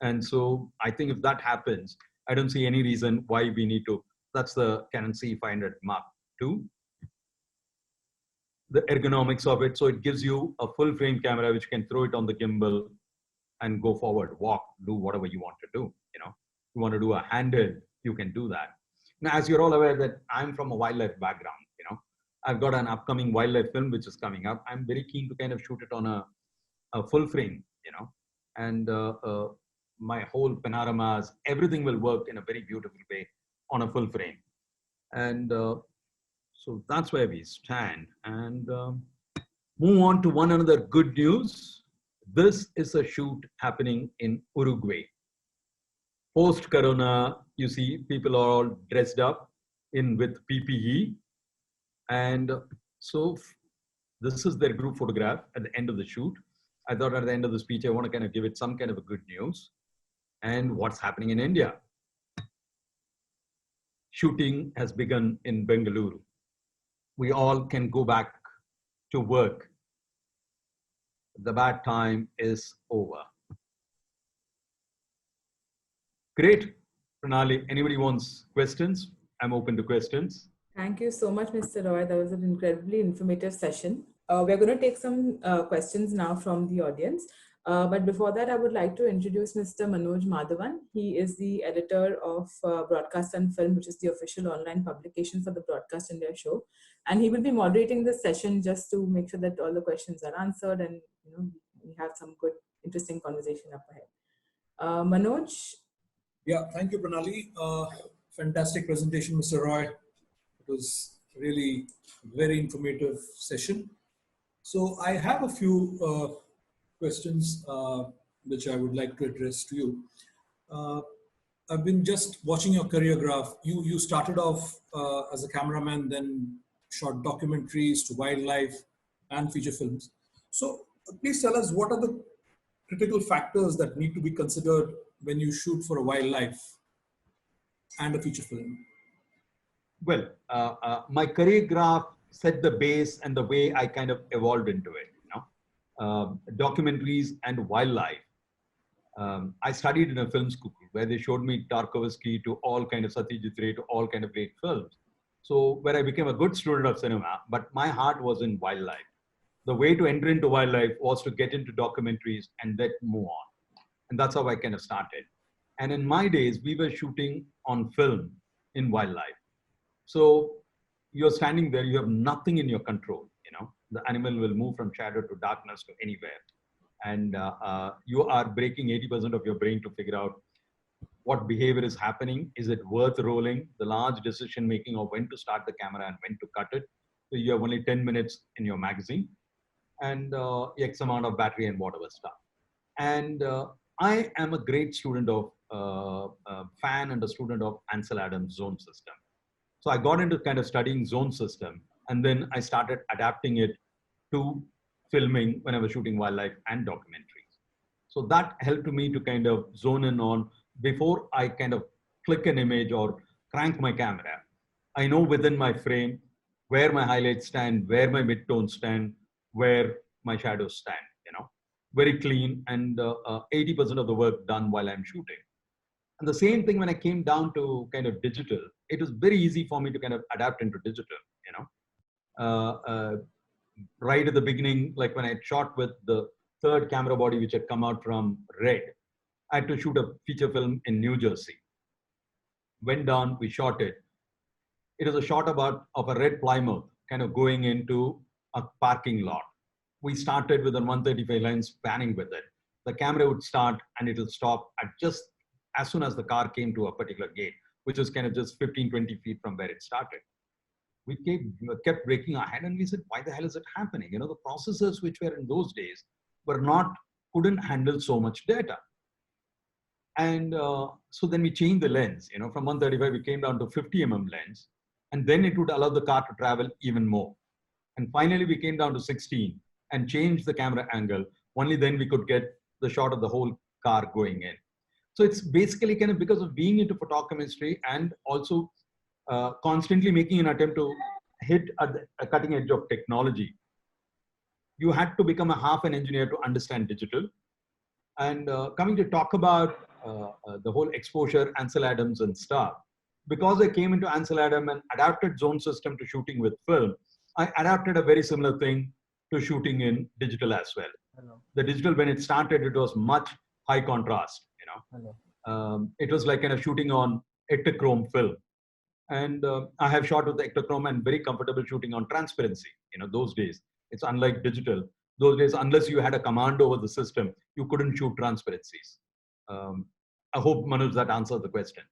And so I think if that happens, I don't see any reason why we need to. That's the Canon C500 Mark II. The ergonomics of it, so it gives you a full frame camera which can throw it on the gimbal and go forward, walk, do whatever you want to do. You want to do a handheld, you can do that. Now, as you're all aware that I'm from a wildlife background, I've got an upcoming wildlife film which is coming up. I'm very keen to kind of shoot it on a full frame, and my whole panoramas, everything will work in a very beautiful way on a full frame. And so that's where we stand. And move on to one another good news. This is a shoot happening in Uruguay. Post-corona, you see people are all dressed up with PPE. And so this is their group photograph at the end of the shoot. I thought at the end of the speech, I want to kind of give it some kind of a good news and what's happening in India. Shooting has begun in Bengaluru. We all can go back to work. The bad time is over. Great. Pranali, anybody wants questions? I'm open to questions. Thank you so much, Mr. Roy. That was an incredibly informative session. We're going to take some questions now from the audience. But before that, I would like to introduce Mr. Manoj Madhavan. He is the editor of Broadcast and Film, which is the official online publication for the Broadcast India show. And he will be moderating this session just to make sure that all the questions are answered and we have some good, interesting conversation up ahead. Manoj? Yeah, thank you, Pranali. Fantastic presentation, Mr. Roy. It was really a very informative session. So I have a few questions which I would like to address to you. I've been just watching your career graph. You started off as a cameraman, then shot documentaries to wildlife and feature films. So please tell us, what are the critical factors that need to be considered when you shoot for a wildlife and a feature film? Well, my career graph set the base and the way I kind of evolved into it. documentaries and wildlife. I studied in a film school where they showed me Tarkovsky to all kind of Satyajit Ray to all kind of great films. So where I became a good student of cinema, but my heart was in wildlife. The way to enter into wildlife was to get into documentaries and then move on. And that's how I kind of started. And in my days, we were shooting on film in wildlife. So you're standing there, you have nothing in your control. You know, the animal will move from shadow to darkness to anywhere. And you are breaking 80% of your brain to figure out what behavior is happening. Is it worth rolling? The large decision making of when to start the camera and when to cut it. So you have only 10 minutes in your magazine and X amount of battery and whatever stuff. And I am a great student of, fan and a student of Ansel Adams' zone system. So I got into kind of studying zone system, and then I started adapting it to filming when I was shooting wildlife and documentaries. So that helped me to kind of zone in on before I kind of click an image or crank my camera. I know within my frame where my highlights stand, where my midtones stand, where my shadows stand, you know, very clean, and 80% of the work done while I'm shooting. And the same thing when I came down to kind of digital, it was very easy for me to kind of adapt into digital, you know. Right at the beginning, like when I shot with the third camera body, which had come out from Red, I had to shoot a feature film in New Jersey. Went down, we shot it. It was a shot of a red Plymouth kind of going into a parking lot. We started with a 135 lens, panning with it. The camera would start and it will stop at just as soon as the car came to a particular gate, which was kind of just 15, 20 feet from where it started. We kept breaking our head and we said, why the hell is it happening? You know, the processors which were in those days couldn't handle so much data. And so then we changed the lens, you know, from 135, we came down to 50 lens, and then it would allow the car to travel even more. And finally, we came down to 16 and changed the camera angle. Only then we could get the shot of the whole car going in. So it's basically kind of because of being into photochemistry and also constantly making an attempt to hit at a cutting edge of technology. You had to become a half an engineer to understand digital. And coming to talk about the whole exposure, Ansel Adams and stuff, because I came into Ansel Adams and adapted zone system to shooting with film, I adapted a very similar thing to shooting in digital as well. Hello. The digital, when it started, it was much high contrast, you know. Hello. It was like kind of shooting on Ektachrome film. And I have shot with Ektachrome and very comfortable shooting on transparency, you know, those days. It's unlike digital. Those days, unless you had a command over the system, you couldn't shoot transparencies. I hope, Manoj, that answers the question.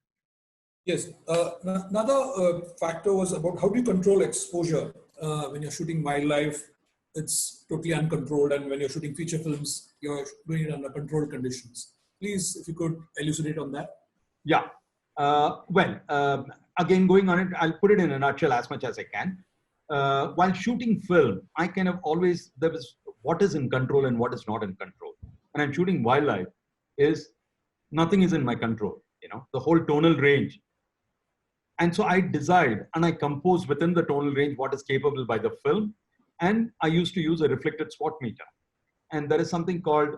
Yes. Another factor was about how do you control exposure when you're shooting wildlife? It's totally uncontrolled, and when you're shooting feature films, you're doing it under controlled conditions. Please, if you could elucidate on that. Yeah. Again, going on it, I'll put it in a nutshell as much as I can. While shooting film, I kind of always, there was what is in control and what is not in control. When I'm shooting wildlife, nothing is in my control, you know, the whole tonal range. And so I decide and I compose within the tonal range what is capable by the film. And I used to use a reflected spot meter. And there is something called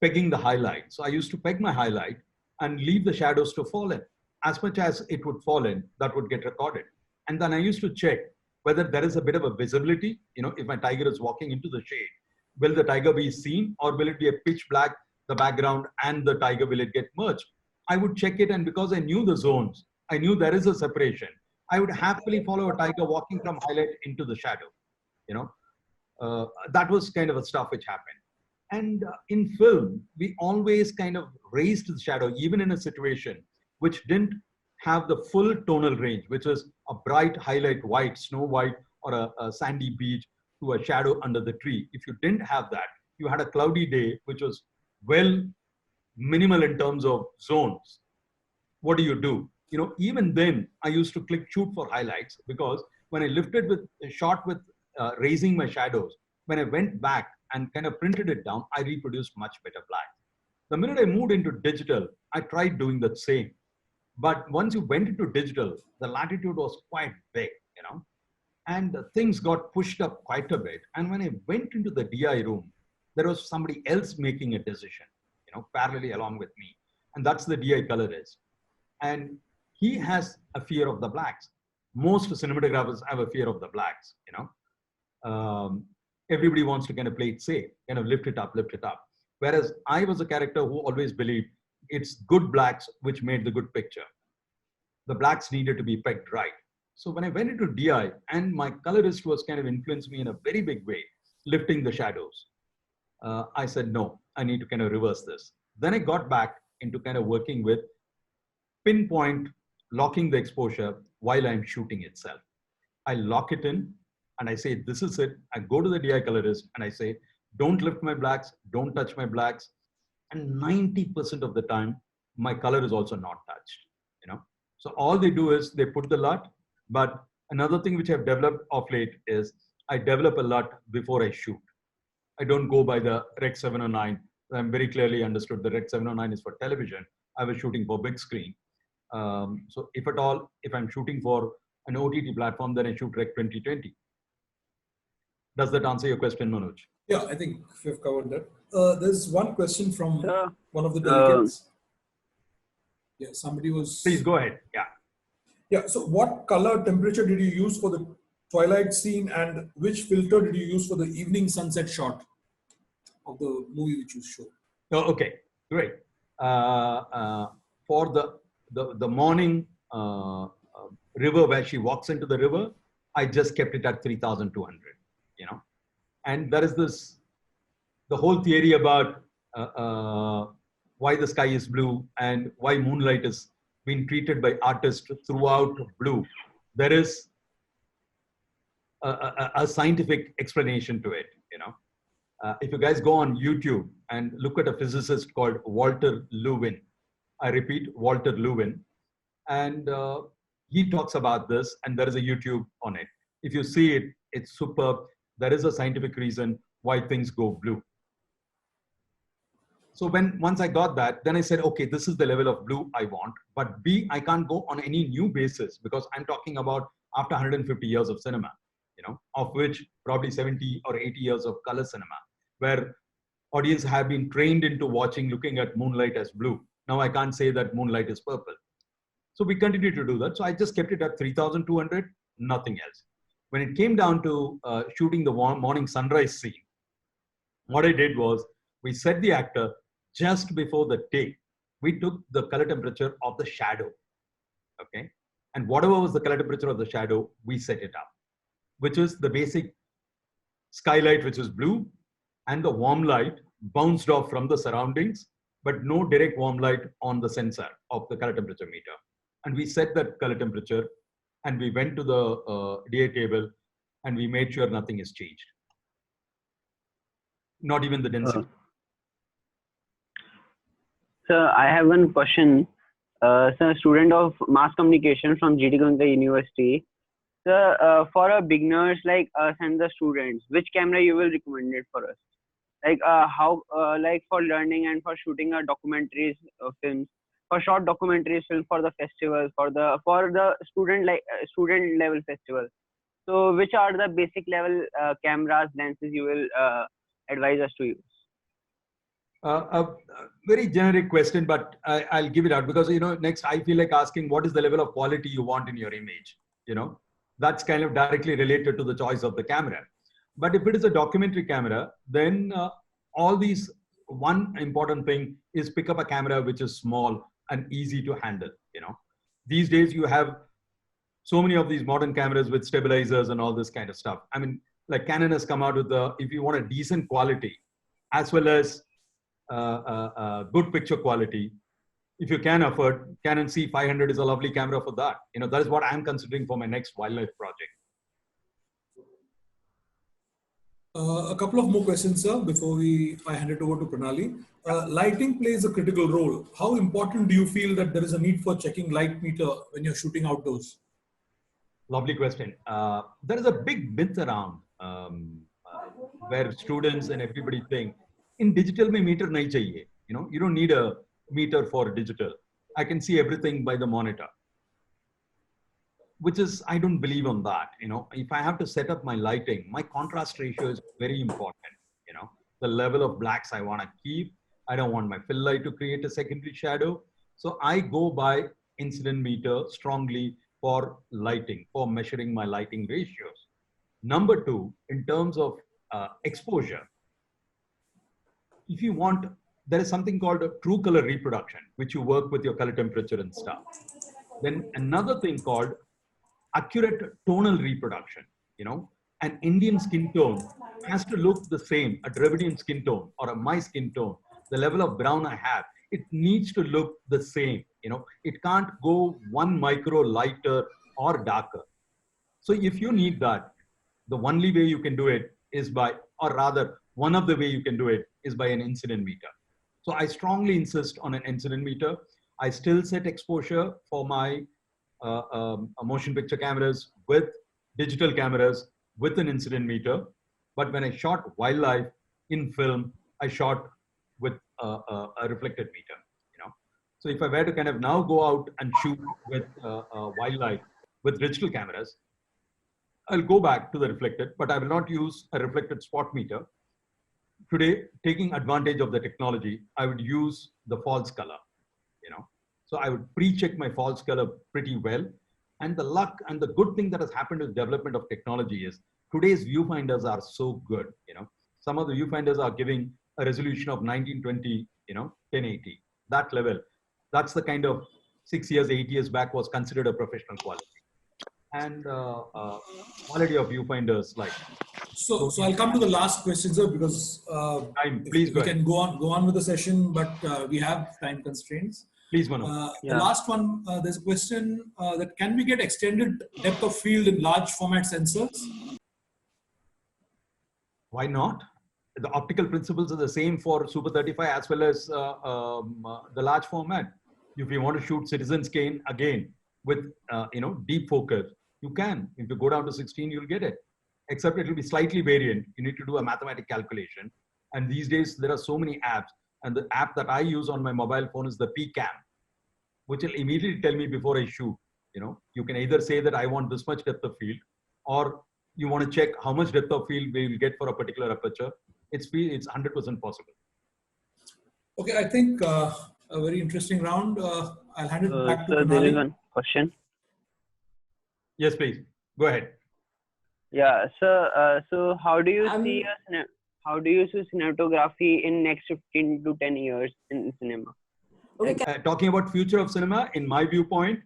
pegging the highlight. So I used to peg my highlight and leave the shadows to fall in. As much as it would fall in, that would get recorded. And then I used to check whether there is a bit of a visibility. You know, if my tiger is walking into the shade, will the tiger be seen or will it be a pitch black, the background and the tiger, will it get merged? I would check it, and because I knew the zones, I knew there is a separation, I would happily follow a tiger walking from highlight into the shadow. You know, that was kind of a stuff which happened. And in film, we always kind of raised the shadow, even in a situation which didn't have the full tonal range, which was a bright highlight white, snow white, or a sandy beach to a shadow under the tree. If you didn't have that, you had a cloudy day, which was well minimal in terms of zones. What do? You know, even then I used to click shoot for highlights, because when I lifted with a shot with raising my shadows, when I went back and kind of printed it down, I reproduced much better black. The minute I moved into digital, I tried doing the same. But once you went into digital, the latitude was quite big, you know, and things got pushed up quite a bit. And when I went into the DI room, there was somebody else making a decision, parallelly along with me. And that's the DI colorist. And he has a fear of the blacks. Most cinematographers have a fear of the blacks, everybody wants to kind of play it safe, kind of lift it up. Whereas I was a character who always believed it's good blacks which made the good picture. The blacks needed to be pegged right. So when I went into DI, and my colorist was kind of influenced me in a very big way, lifting the shadows. I said, no, I need to kind of reverse this. Then I got back into kind of working with pinpoint, locking the exposure while I'm shooting itself. I lock it in and I say, this is it. I go to the DI colorist and I say, don't lift my blacks, don't touch my blacks. And 90% of the time, my color is also not touched, So all they do is they put the LUT. But another thing which I've developed of late is I develop a LUT before I shoot. I don't go by the Rec 709. I'm very clearly understood the Rec 709 is for television. I was shooting for big screen. So if at all, if I'm shooting for an OTT platform, then I shoot Rec 2020. Does that answer your question, Manoj? Yeah, I think we've covered that. There's one question from one of the delegates. Yeah, somebody was... Please go ahead. Yeah. Yeah, so what color temperature did you use for the twilight scene, and which filter did you use for the evening sunset shot of the movie which you showed? Oh, okay, great. For the morning river where she walks into the river, I just kept it at 3,200, And there is the whole theory about why the sky is blue and why moonlight is being treated by artists throughout blue. There is a scientific explanation to it, If you guys go on YouTube and look at a physicist called Walter Lewin, I repeat, Walter Lewin, and he talks about this, and there is a YouTube on it. If you see it, it's superb. There is a scientific reason why things go blue. So once I got that, then I said, okay, this is the level of blue I want. But B, I can't go on any new basis because I'm talking about after 150 years of cinema, of which probably 70 or 80 years of color cinema, where audience have been trained into looking at moonlight as blue. Now I can't say that moonlight is purple. So we continue to do that. So I just kept it at 3,200, nothing else. When it came down to shooting the morning sunrise scene, what I did was we set the actor just before the take. We took the color temperature of the shadow, okay? And whatever was the color temperature of the shadow, we set it up, which is the basic skylight, which is blue, and the warm light bounced off from the surroundings, but no direct warm light on the sensor of the color temperature meter. And we set that color temperature, and we went to the DA table, and we made sure nothing is changed. Not even the density. Sir, I have one question. Sir, student of mass communication from GT Goenka University. Sir, for beginners like us and the students, which camera you will recommend it for us? Like like for learning and for shooting documentaries, films, for short documentaries, film for the festivals, for the student level festival. So, which are the basic level cameras, lenses you will advise us to use? A very generic question, but I'll give it out because, next I feel like asking what is the level of quality you want in your image, that's kind of directly related to the choice of the camera. But if it is a documentary camera, then one important thing is pick up a camera which is small and easy to handle, These days you have so many of these modern cameras with stabilizers and all this kind of stuff. I mean, like Canon has come out with if you want a decent quality, as well as good picture quality, if you can afford, Canon C500 is a lovely camera for that. That is what I'm considering for my next wildlife project. A couple of more questions, sir, before I hand it over to Pranali. Lighting plays a critical role. How important do you feel that there is a need for checking light meter when you're shooting outdoors? Lovely question. There is a big myth around where students and everybody think, in digital mein meter nahi chahiye. You don't need a meter for digital. I can see everything by the monitor. Which is, I don't believe on that. If I have to set up my lighting, my contrast ratio is very important. the level of blacks I want to keep. I don't want my fill light to create a secondary shadow. So I go by incident meter strongly for lighting, for measuring my lighting ratios. Number two, in terms of exposure, if you want, there is something called a true color reproduction, which you work with your color temperature and stuff. Then another thing called accurate tonal reproduction. An Indian skin tone has to look the same, a Dravidian skin tone or my skin tone, the level of brown I have, it needs to look the same. It can't go 1 micro lighter or darker. So if you need that, the only way you can do it is by, or rather, one of the way you can do it is by an incident meter. So I strongly insist on an incident meter. I still set exposure for my motion picture cameras with digital cameras with an incident meter. But when I shot wildlife in film, I shot with a reflected meter. So if I were to kind of now go out and shoot with wildlife with digital cameras, I'll go back to the reflected, but I will not use a reflected spot meter. Today, taking advantage of the technology, I would use the false color, So I would pre-check my false color pretty well. And the luck and the good thing that has happened with development of technology is today's viewfinders are so good, Some of the viewfinders are giving a resolution of 1920, 1080, that level. That's the kind of 6 years, 8 years back was considered a professional quality. And quality of viewfinders like. So I'll come to the last question, sir, because please we can go on with the session, but we have time constraints. Please, Manu. The last one, there's a question that can we get extended depth of field in large format sensors? Why not? The optical principles are the same for Super 35 as well as the large format. If you want to shoot Citizen's Kane again with deep focus, you can. If you go down to 16, you'll get it. Except it will be slightly variant. You need to do a mathematical calculation. And these days there are so many apps. And the app that I use on my mobile phone is the PCAM, which will immediately tell me before I shoot. You can either say that I want this much depth of field, or you want to check how much depth of field we will get for a particular aperture. It's 100% possible. Okay, I think a very interesting round. I'll hand it back to Sir, Pranali. there is one question. Yes, please. Go ahead. Yeah, sir. So how do you see cinematography in next 15 to 10 years in cinema? Okay. Talking about future of cinema, in my viewpoint,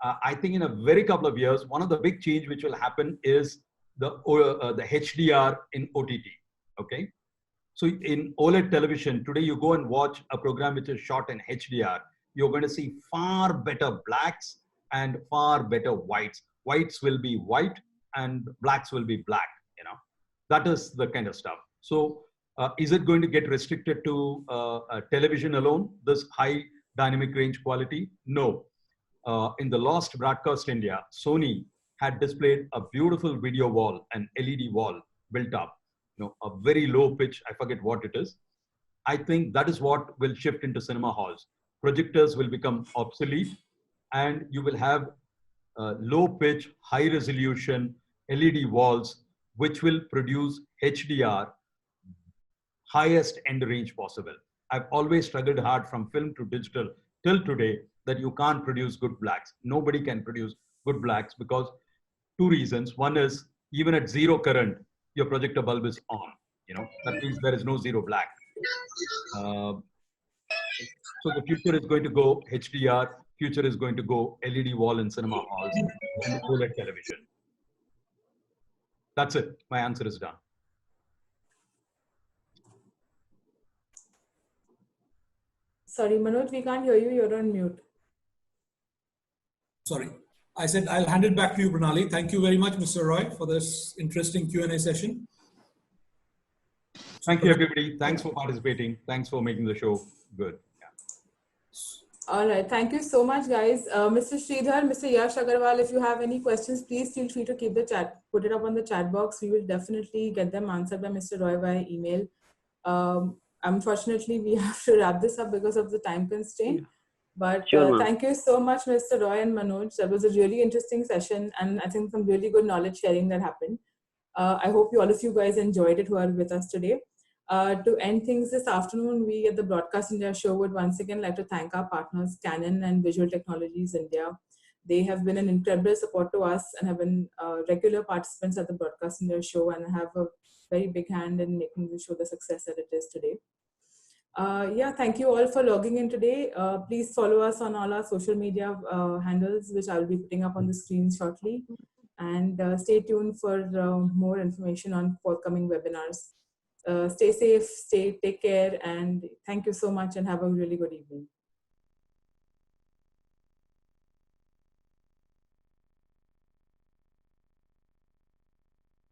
I think in a very couple of years, one of the big change which will happen is the HDR in OTT. Okay. So in OLED television, today you go and watch a program which is shot in HDR, you're going to see far better blacks and far better whites. Whites will be white and blacks will be black, That is the kind of stuff. So is it going to get restricted to television alone, this high dynamic range quality? No. In the Lost Broadcast India, Sony had displayed a beautiful video wall, an LED wall built up, a very low pitch, I forget what it is. I think that is what will shift into cinema halls. Projectors will become obsolete and you will have low pitch, high resolution LED walls, which will produce HDR, highest end range possible. I've always struggled hard from film to digital till today that you can't produce good blacks. Nobody can produce good blacks because two reasons. One is even at zero current, your projector bulb is on. That means there is no zero black. So the future is going to go HDR. Future is going to go LED wall in cinema halls and OLED television. That's it. My answer is done. Sorry, Manoj, we can't hear you. You're on mute. Sorry. I said I'll hand it back to you, Pranali. Thank you very much, Mr. Roy, for this interesting Q&A session. Thank you, everybody. Thanks for participating. Thanks for making the show good. All right. Thank you so much, guys. Mr. Sridhar, Mr. Yash Agarwal, if you have any questions, please feel free to keep the chat, put it up on the chat box. We will definitely get them answered by Mr. Roy via email. Unfortunately, we have to wrap this up because of the time constraint. But thank you so much, Mr. Roy and Manoj. That was a really interesting session, and I think some really good knowledge sharing that happened. I hope all of you guys enjoyed it who are with us today. To end things this afternoon, we at the Broadcast India show would once again like to thank our partners, Canon and Visual Technologies India. They have been an incredible support to us and have been regular participants at the Broadcast India show and have a very big hand in making the show the success that it is today. Yeah, thank you all for logging in today. Please follow us on all our social media handles, which I'll be putting up on the screen shortly. And stay tuned for more information on forthcoming webinars. Stay safe, take care, and thank you so much and have a really good evening.